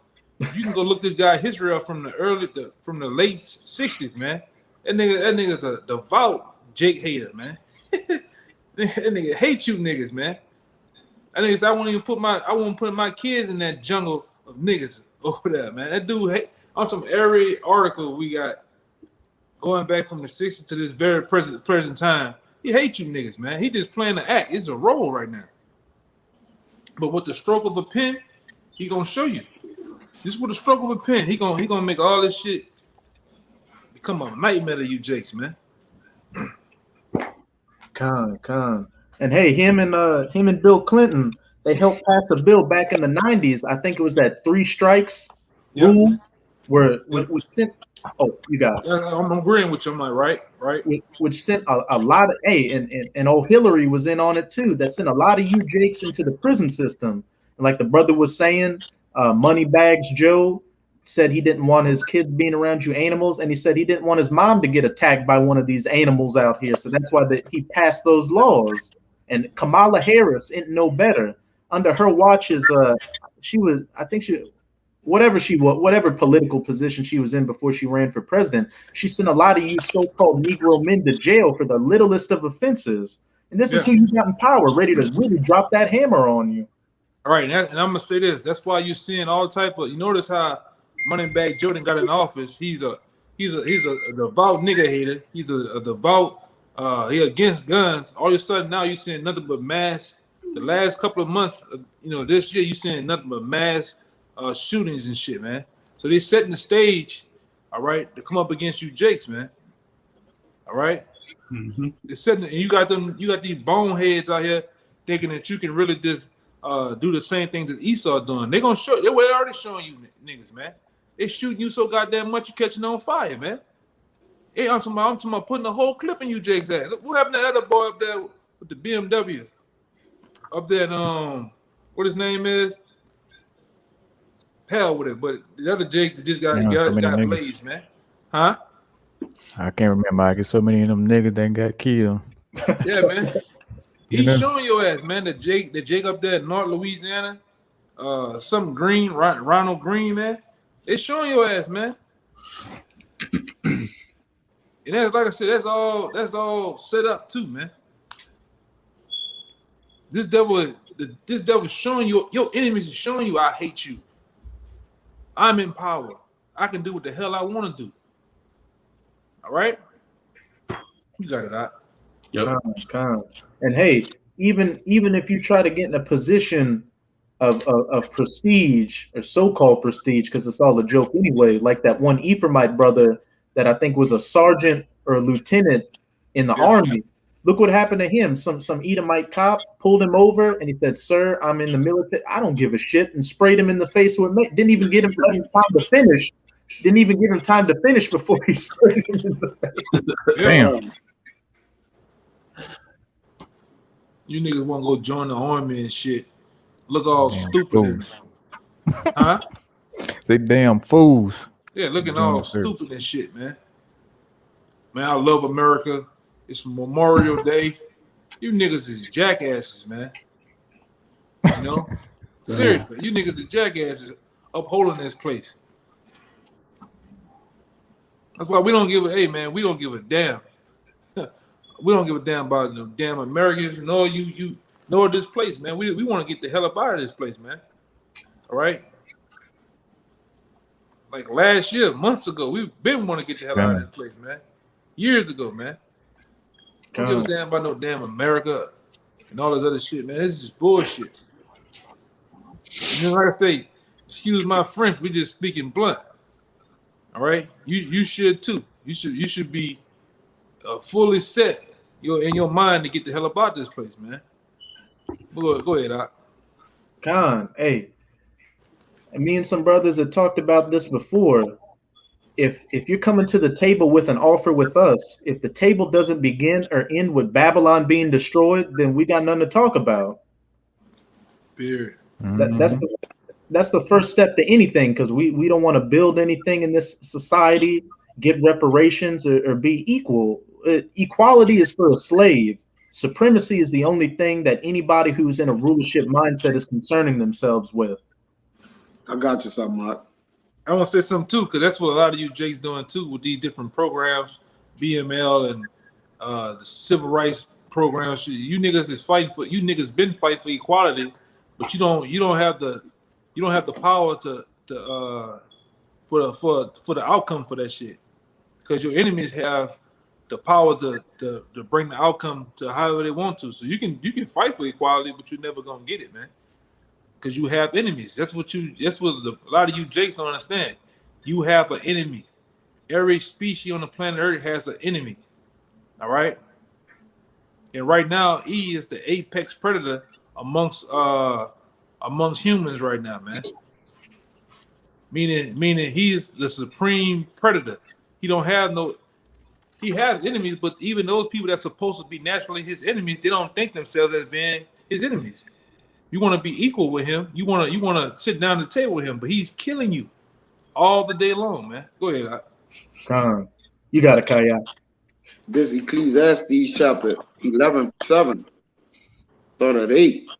You can go look this guy history up from the late 60s, man. That nigga's a devout Jake hater, man. That nigga hate you niggas, man. That nigga said, I won't put my kids in that jungle of niggas over there, man. That dude hate on some every article we got going back from the 60s to this very present time. He hates you niggas, man. He just playing the act. It's a role right now. But with the stroke of a pen, he gonna show you. Just with the stroke of a pen, he gonna make all this shit become a nightmare to you Jakes, man. Con. And hey, him and Bill Clinton, they helped pass a bill back in the 90s. I think it was that 3 strikes rule where which sent, you got it. I'm agreeing with you. I'm like, right. Which sent a lot of and old Hillary was in on it too. That sent a lot of you Jakes into the prison system. And like the brother was saying, Moneybags Joe said he didn't want his kids being around you animals, and he said he didn't want his mom to get attacked by one of these animals out here. So that's why he passed those laws. And Kamala Harris ain't no better. Under her watches, whatever political position she was in before she ran for president, she sent a lot of you so-called Negro men to jail for the littlest of offenses. And this is who you got in power, ready to really drop that hammer on you. All right, and I'm gonna say this. That's why you're seeing all type of. You notice how Moneybag Jordan got in office. He's a devout nigga hater. He's a devout. He against guns. All of a sudden now you're seeing nothing but mass. The last couple of months, this year you're seeing nothing but mass shootings and shit, man. So they're setting the stage, all right, to come up against you, Jakes, man. All right. Mm-hmm. They're setting, and you got these boneheads out here thinking that you can really just do the same things that Esau doing. They're already showing you niggas, man. They shooting you so goddamn much you catching on fire, man. Hey, I'm talking about putting the whole clip in you, Jake's ass. What happened to that other boy up there with the BMW? Up there, what his name is? Hell with it, but the other Jake that just got blazed, man. Huh? I can't remember. I get so many of them niggas that got killed. Yeah, man. He's showing your ass, man. The Jake up there in North Louisiana, some Green, Ronald Green, man. They showing your ass, man. And that's like I said, that's all set up too, man. This devil is showing you, your enemies is showing you, I hate you. I'm in power. I can do what the hell I want to do. All right? You got it out. Yep. And hey, even if you try to get in a position of prestige or so-called prestige, because it's all a joke anyway, like that one Ephraimite brother that I think was a sergeant or a lieutenant in the army. Look what happened to him. Some Edomite cop pulled him over and he said, "Sir, I'm in the military. I don't give a shit," and sprayed him in the face with didn't even give him time to finish. Didn't even give him time to finish before he sprayed him in the face. Damn. You niggas want to go join the army and shit. Look all Damn stupid. fools. Huh? They damn fools. Yeah, looking Join all the service. stupid and shit, man. Man, I love America. It's Memorial Day. You niggas is jackasses, man. You know? Seriously, you niggas is jackasses upholding this place. That's why we don't give a, hey man, we don't give a damn. We don't give a damn about the damn Americans, nor you nor this place, man. We want to get the hell up out of this place, man. All right? Like last year, months ago, we've been want to get the hell out of this place, man. Years ago, man. Don't give a damn about no damn America and all this other shit, man. This is just bullshit. And then, like I say, excuse my French, we just speaking blunt. All right? You should too. You should be fully set in your mind to get the hell up out this place, man. Go ahead, Doc. Con, hey, me and some brothers had talked about this before. If you're coming to the table with an offer with us, if the table doesn't begin or end with Babylon being destroyed, then we got nothing to talk about. Period. That's the first step to anything, because we don't want to build anything in this society, get reparations, or be equal. Equality is for a slave. Supremacy is the only thing that anybody who's in a rulership mindset is concerning themselves with. I got you something, Mark. I want to say something too, because that's what a lot of you Jake's doing too with these different programs, BML and the civil rights programs. You niggas is fighting for, you niggas been fighting for equality, but you don't have the power to for the outcome for that shit, because your enemies have the power to bring the outcome to however they want to. So you can fight for equality, but you're never gonna get it, man. Because you have enemies. That's what a lot of you Jakes don't understand. You have an enemy. Every species on the planet Earth has an enemy. All right. And right now, E is the apex predator amongst humans right now, man. Meaning he's the supreme predator. He has enemies, but even those people that's supposed to be naturally his enemies, they don't think themselves as being his enemies. You want to be equal with him. You want to sit down at the table with him, but he's killing you all the day long, man. Go ahead. You got it, Kaya. This Ecclesiastes chapter 11:7, start at 8.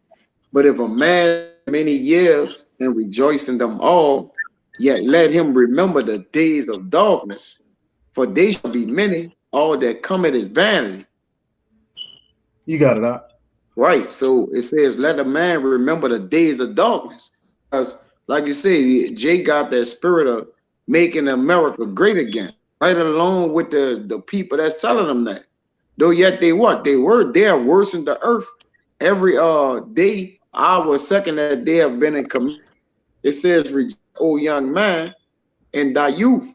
But if a man many years and rejoice in them all, yet let him remember the days of darkness, for they shall be many. All that cometh is vanity. You got it out. Right. So it says, let a man remember the days of darkness. Because, like you say, Jay got that spirit of making America great again, right along with the people that's telling them that. Though yet they what? They are worsening the earth every day, hour, second that they have been in command. It says, rejoice, O young man, in thy youth,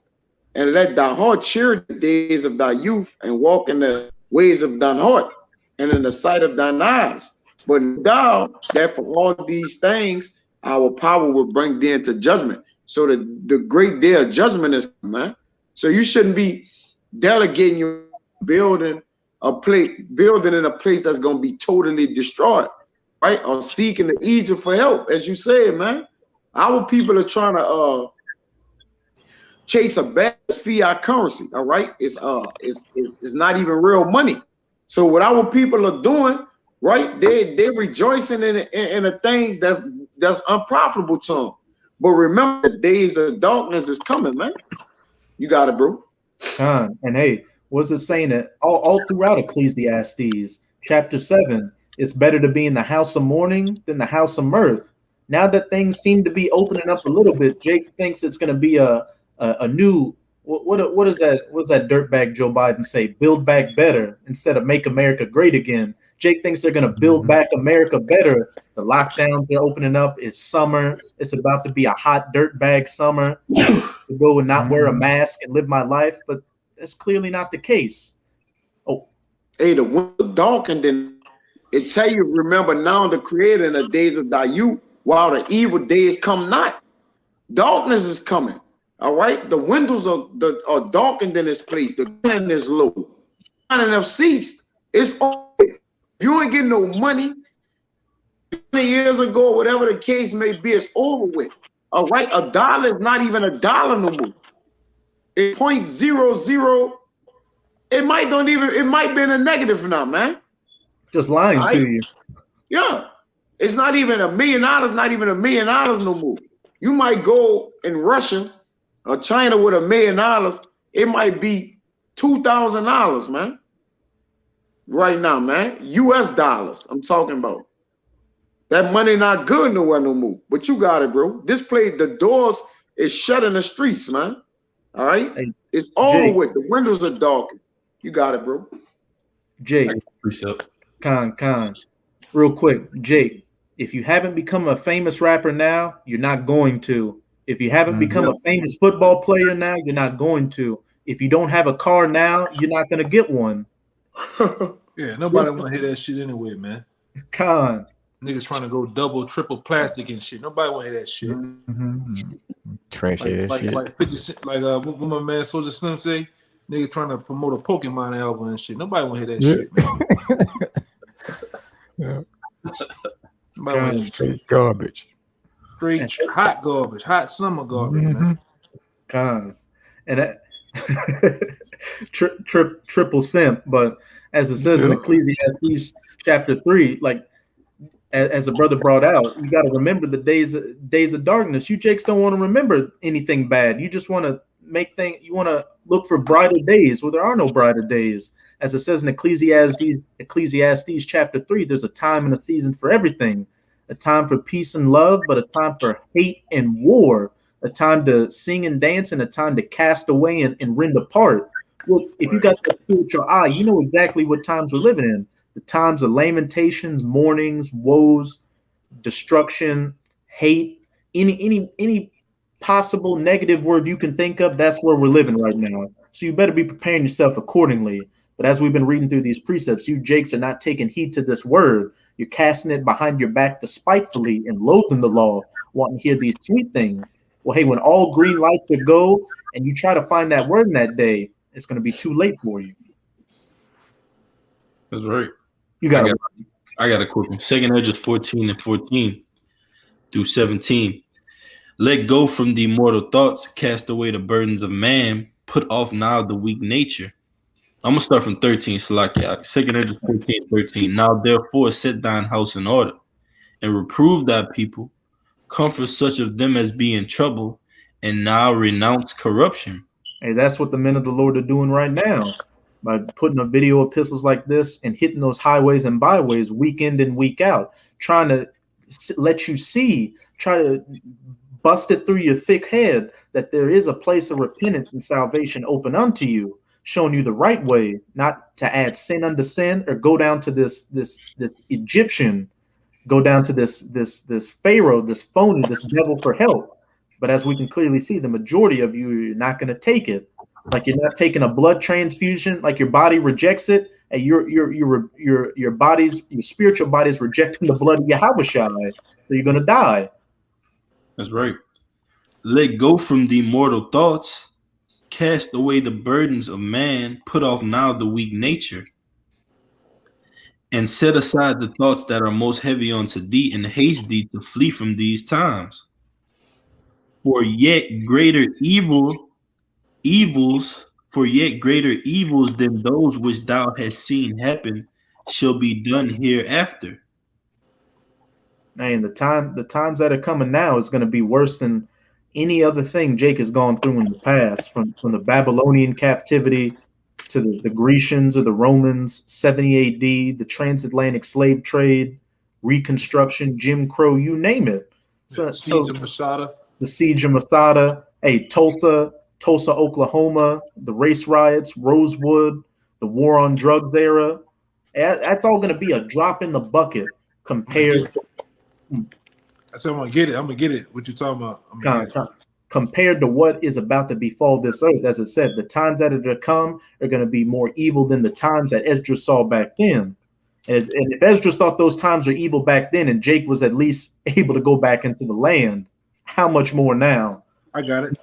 and let thy heart cheer the days of thy youth, and walk in the ways of thine heart, and in the sight of thine eyes. But thou that for all these things our power will bring thee into judgment. So the great day of judgment is, man. So you shouldn't be delegating your building in a place that's gonna be totally destroyed, right? Or seeking to Egypt for help, as you said, man. Our people are trying to chase a bad fiat currency, all right? It's not even real money. So what our people are doing, right? They're rejoicing in the things that's unprofitable to them. But remember, the days of darkness is coming, man. You got it, bro. And hey, what's it saying that all throughout Ecclesiastes, chapter 7, it's better to be in the house of mourning than the house of mirth. Now that things seem to be opening up a little bit, Jake thinks it's going to be a new what is that? What's that dirtbag Joe Biden say? Build back better instead of make America great again. Jake thinks they're going to build back America better. The lockdowns are opening up. It's summer. It's about to be a hot dirtbag summer to go and not wear a mask and live my life, but that's clearly not the case. Oh, hey, the window darkened, and it tell you, remember now the Creator in the days of thy youth, while the evil days come not. Darkness is coming. All right, the windows are darkened in this place. The gun is low. Not enough seats. It's over. If you ain't getting no money 20 years ago, whatever the case may be, it's over with. All right, a dollar is not even a dollar no more. It's 0.00. It might be in a negative now, man. just lying to you. Yeah. It's not even $1 million, not even $1 million no more. You might go in Russia or China with $1 million, it might be $2,000, man. Right now, man. US dollars, I'm talking about. That money not good nowhere no more. But you got it, bro. This place, the doors is shut in the streets, man. All right? Hey, it's all Jake. with. The windows are dark. You got it, bro. Jake, Con, real quick, Jake, if you haven't become a famous rapper now, you're not going to. If you haven't become a famous football player now, you're not going to. If you don't have a car now, you're not going to get one. Yeah, nobody want to hear that shit anyway, man. Con. Niggas trying to go double, triple plastic and shit. Nobody want to hear that shit. Trash ass shit. Like 50 Cent, what my man Soldier Slim say? Nigga trying to promote a Pokemon album and shit. Nobody want to hear that shit, man. Nobody want to hear that shit. Garbage. Straight hot garbage, hot summer garbage, man. Con. And that triple simp, but as it says in Ecclesiastes chapter 3, like as a brother brought out, you got to remember the days of darkness. You Jakes don't want to remember anything bad. You just want to make things. You want to look for brighter days. Well, there are no brighter days. As it says in Ecclesiastes chapter 3, there's a time and a season for everything. A time for peace and love, but a time for hate and war. A time to sing and dance, and a time to cast away and rend apart. Well, if you got that spiritual eye, you know exactly what times we're living in. The times of lamentations, mournings, woes, destruction, hate, any possible negative word you can think of, that's where we're living right now. So you better be preparing yourself accordingly. But as we've been reading through these precepts, you Jakes are not taking heed to this word. You're casting it behind your back despitefully and loathing the law, wanting to hear these sweet things. Well, hey, when all green lights would go and you try to find that word in that day, it's going to be too late for you. That's right. I got a quick one. 2 Edges 14:14 through 17. Let go from the mortal thoughts, cast away the burdens of man, put off now the weak nature. I'm gonna start from 13. Salakia. 2 Edges 14:13. Now therefore set thine house in order, and reprove thy people, comfort such of them as be in trouble, and now renounce corruption. Hey, that's what the men of the Lord are doing right now. By putting a video epistles like this and hitting those highways and byways week in and week out, trying to let you see, try to bust it through your thick head that there is a place of repentance and salvation open unto you, showing you the right way, not to add sin unto sin or go down to this Egyptian, go down to this Pharaoh, this phony, this devil for help. But as we can clearly see, the majority of you, you're not going to take it. Like you're not taking a blood transfusion, like your body rejects it, and your spiritual body's rejecting the blood of Yahweh, so you're gonna die. That's right. Let go from the mortal thoughts, cast away the burdens of man, put off now the weak nature, and set aside the thoughts that are most heavy unto thee, and haste thee to flee from these times. For yet greater evils than those which thou hast seen happen shall be done hereafter. Man, the times that are coming now is going to be worse than any other thing Jake has gone through in the past, from the Babylonian captivity to the Grecians or the Romans, 70 AD, the transatlantic slave trade, Reconstruction, Jim Crow, you name it. So Siege of Masada. the siege of Masada, hey, Tulsa, Oklahoma, the race riots, Rosewood, the war on drugs era. That's all going to be a drop in the bucket compared to I said I'm gonna get it. I'm gonna get it. What you talking about? I'm gonna get it. compared to what is about to befall this earth. As it said, the times that are to come are going to be more evil than the times that Esdras saw back then. And if Esdras thought those times were evil back then, and Jake was at least able to go back into the land, how much more now? I got it.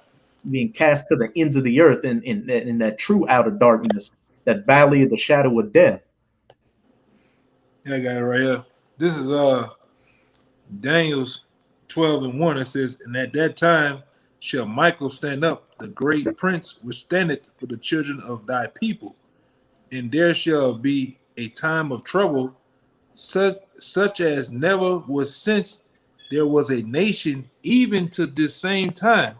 Being cast to the ends of the earth in that true outer darkness, that valley of the shadow of death. Yeah, I got it right here. This is Daniel's 12:1. It says, and at that time shall Michael stand up, the great prince, which standeth for the children of thy people, and there shall be a time of trouble, such as never was since there was a nation, even to this same time.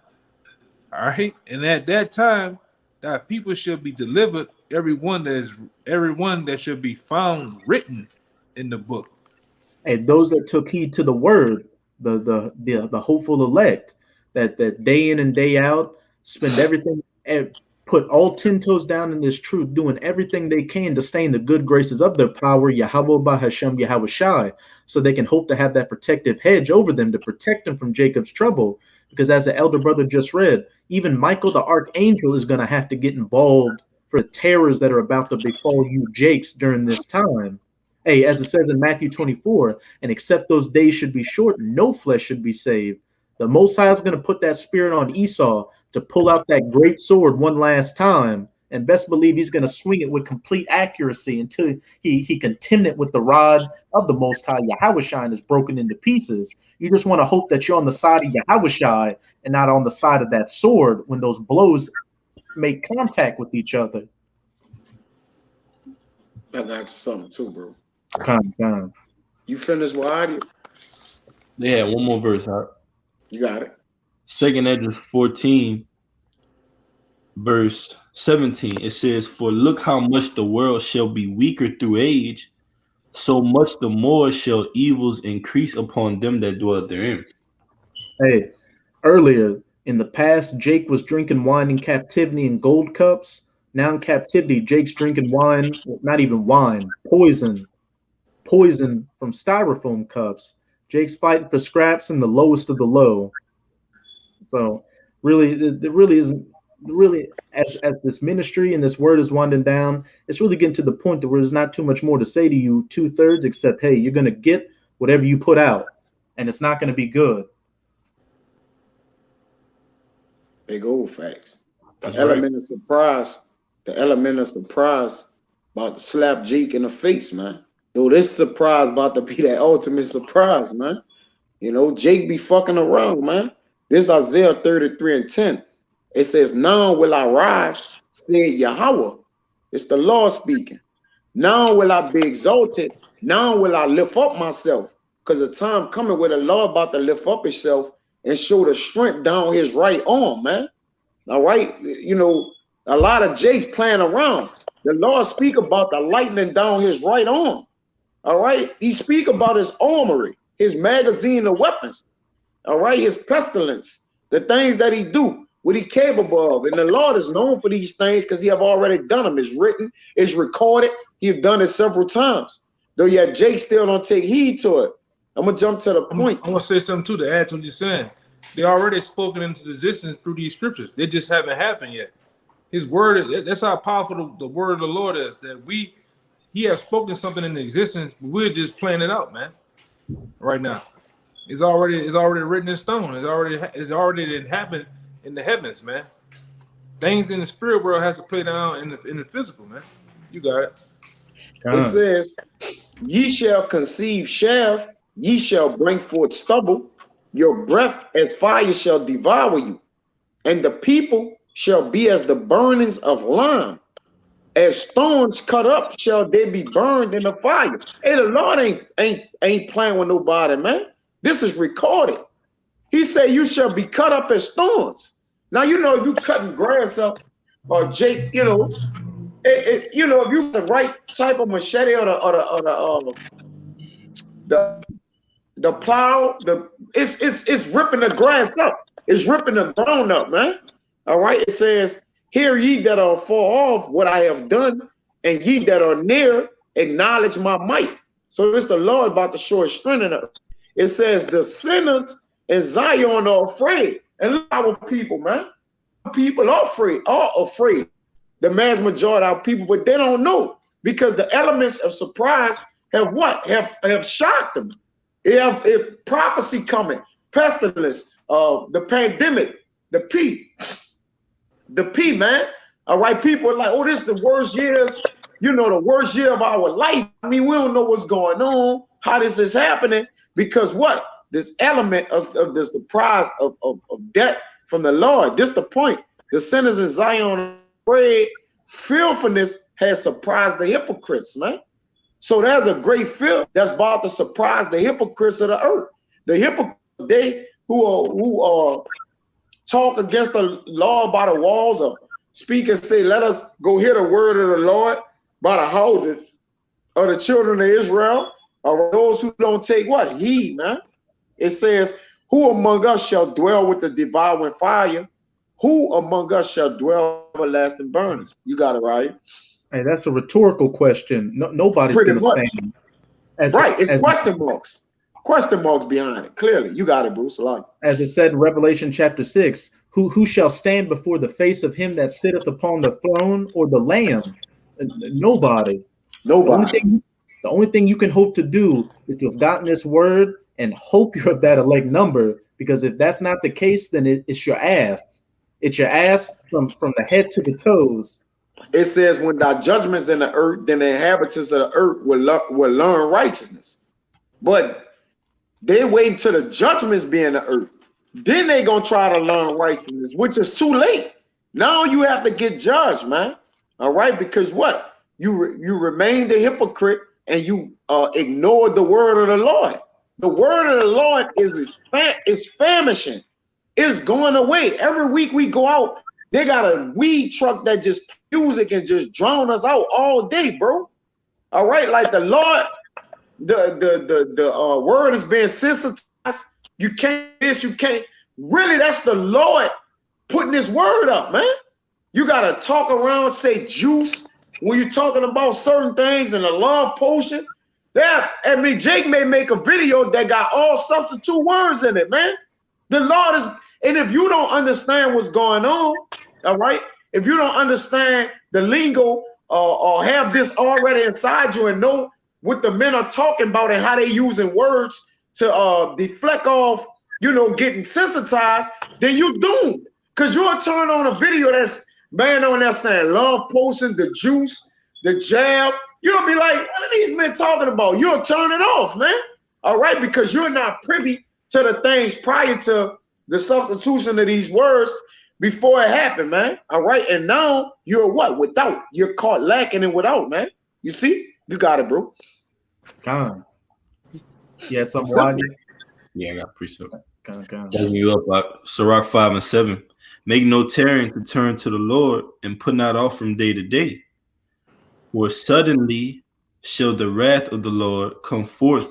All right, and at that time, thy people shall be delivered, everyone that shall be found written in the book. And those that took heed to the word, the hopeful elect, that day in and day out spend everything, put all 10 toes down in this truth, doing everything they can to stay in the good graces of their power, Yahweh Bahashem Yahweh Shai, so they can hope to have that protective hedge over them to protect them from Jacob's trouble. Because as the elder brother just read, even Michael the archangel is going to have to get involved for the terrors that are about to befall you Jakes during this time. Hey, as it says in Matthew 24, and except those days should be short, no flesh should be saved. The Most High is going to put that spirit on Esau to pull out that great sword one last time. And best believe he's going to swing it with complete accuracy until he contempt it with the rod of the Most High. Yahweh Shai is broken into pieces. You just want to hope that you're on the side of Yahweh Shai and not on the side of that sword when those blows make contact with each other. I got something too, bro. Come. You finished with audio? They had one more verse, huh? You got it. 2 Esdras 14, verse 17. It says, for look how much the world shall be weaker through age, so much the more shall evils increase upon them that dwell therein. Hey, earlier in the past, Jake was drinking wine in captivity in gold cups. Now in captivity, Jake's drinking wine, not even wine, poison from styrofoam cups. Jake's fighting for scraps in the lowest of the low. So really, there really isn't really as this ministry and this word is winding down, it's really getting to the point that where there's not too much more to say to you 2/3, except, hey, you're going to get whatever you put out, and it's not going to be good. Big old facts. The element of surprise about to slap Jake in the face, man. Yo, this surprise about to be that ultimate surprise, man. You know, Jake be fucking around, man. This Isaiah 33:10. It says, now will I rise, said Yahweh. It's the Lord speaking. Now will I be exalted. Now will I lift up myself. Because the time coming where the Lord about to lift up himself and show the strength down his right arm, man. All right. You know, a lot of Jake's playing around. The Lord speak about the lightning down his right arm. All right. He speak about his armory, his magazine of weapons. All right. His pestilence, the things that he do, what he capable of. And the Lord is known for these things because he have already done them. It's written, it's recorded. He have done it several times. Though yet Jake still don't take heed to it. I'm going to jump to the point. I'm going to say something too to add to what you're saying. They already spoken into existence through these scriptures. They just haven't happened yet. His word, that's how powerful the word of the Lord is, that he has spoken something into existence, but we're just playing it out, man. Right now. It's already written in stone. It's already happened in the heavens, man. Things in the spirit world has to play down in the physical, man. You got it. It says, ye shall conceive chaff, ye shall bring forth stubble, your breath as fire shall devour you, and the people shall be as the burnings of lime. As thorns cut up shall they be burned in the fire. Hey, the Lord ain't playing with nobody, man. This is recorded. He said, you shall be cut up as thorns. Now, you know, you cutting grass up, or Jake, you know, if you the right type of machete or the plow, it's ripping the grass up. It's ripping the ground up, man. All right. It says, hear ye that are far off what I have done, and ye that are near acknowledge my might. So this the Lord about to show his strength in us. It says the sinners in Zion are afraid. And look at our people, man. People are afraid. The mass majority of people, but they don't know, because the elements of surprise have what? Have shocked them. If prophecy coming, pestilence, the pandemic, the P, man. All right, people are like, oh, this is the worst years, you know, the worst year of our life. I mean, we don't know what's going on, how this is happening, because what? This element of the surprise of death from the Lord. This the point. The sinners in Zion are afraid. Fearfulness has surprised the hypocrites, man. So there's a great fear that's about to surprise the hypocrites of the earth. The hypocrites, they who are talk against the law by the walls, or speak and say, let us go hear the word of the Lord by the houses of the children of Israel, or those who don't take what? Heed, man. It says, who among us shall dwell with the devouring fire? Who among us shall dwell with everlasting burnings? You got it right. Hey, that's a rhetorical question. Nobody's going to stand. It's question marks. Question marks behind it. Clearly, you got it, Bruce. A lot. As it said in Revelation chapter 6, who shall stand before the face of him that sitteth upon the throne, or the Lamb? Nobody. The only thing you can hope to do is to have gotten this word and hope you're of that elect number, because if that's not the case, then it's your ass. It's your ass from the head to the toes. It says, when thy judgments in the earth, then the inhabitants of the earth will learn righteousness. But they wait until the judgments be in the earth. Then they gonna try to learn righteousness, which is too late. Now you have to get judged, man. All right, because what? You remain the hypocrite, and you ignored the word of the Lord. The word of the Lord is famishing. It's going away. Every week we go out, they got a weed truck that just music and just drown us out all day, bro. All right, like the Lord, the word is being sensitized. You can't this, you can't. Really, that's the Lord putting his word up, man. You gotta talk around, say juice when you're talking about certain things, and a love potion. I mean, Jake may make a video that got all substitute words in it, man. The Lord is, and if you don't understand what's going on, all right, if you don't understand the lingo, or have this already inside you and know what the men are talking about and how they using words to deflect off, you know, getting sensitized, then you're doomed. Because you'll turn on a video that's man on there saying love potion, the juice, the jab. You'll be like, what are these men talking about? You'll turn it off, man. All right, because you're not privy to the things prior to the substitution of these words before it happened, man. All right, and now you're what? Without. You're caught lacking in without, man. You see? You got it, bro. Con. You had something, Rodney? Yeah, I got precept. Con. Bring you up, Sirach 5 and 7. Make no tarrying to turn to the Lord, and put not off from day to day. For suddenly shall the wrath of the Lord come forth,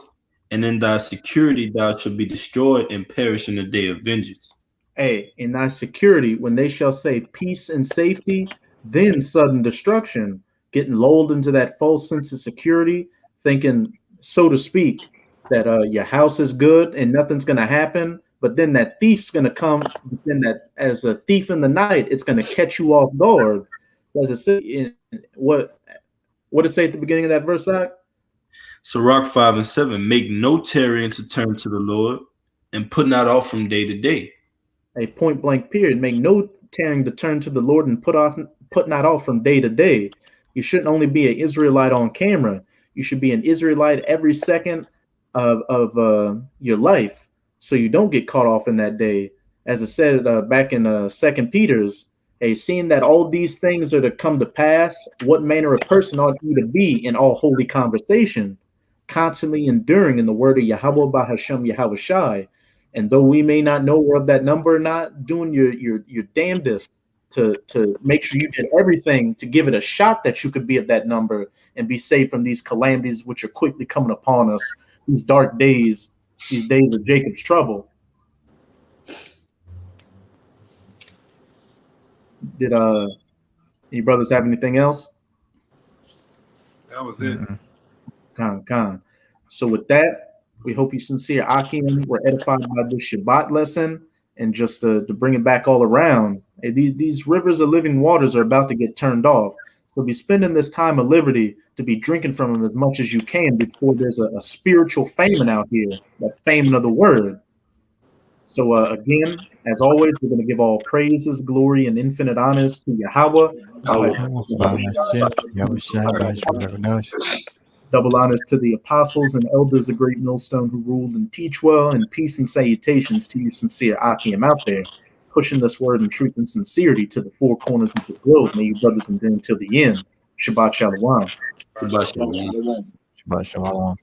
and in thy security thou shalt be destroyed and perish in the day of vengeance. Hey, in thy security, when they shall say peace and safety, then sudden destruction, getting lulled into that false sense of security, thinking, so to speak, that your house is good and nothing's going to happen, but then that thief's going to come, then that as a thief in the night, it's going to catch you off guard. Does it say what did it say at the beginning of that verse, Zach? Sirach 5 and 7. Make no tarrying to turn to the Lord, and put not off from day to day. A point blank period. Make no tarrying to turn to the Lord, and put not off from day to day. You shouldn't only be an Israelite on camera. You should be an Israelite every second of your life, so you don't get caught off in that day. As it said back in 2 Peter's, seeing that all these things are to come to pass, what manner of person ought you to be in all holy conversation, constantly enduring in the word of Yahweh Bahashem Yahweh Shai, And though we may not know we're of that number or not, doing your damnedest to make sure you did everything to give it a shot that you could be of that number and be saved from these calamities which are quickly coming upon us, these dark days, these days of Jacob's trouble. Did any brothers have anything else? That was it. Con. So with that, we hope you sincere Akim were edified by this Shabbat lesson, and just to bring it back all around, these rivers of living waters are about to get turned off. So be spending this time of liberty to be drinking from them as much as you can before there's a spiritual famine out here, that famine of the word. So again, as always, we're going to give all praises, glory, and infinite honors to Yahweh. Double honors to the apostles and elders of Great Millstone who ruled and teach well, and peace and salutations to you sincere Akim out there, pushing this word in truth and sincerity to the four corners of the globe. May you brothers endure until the end. Shabbat Shalom. Shabbat shalom. Shabbat shalom.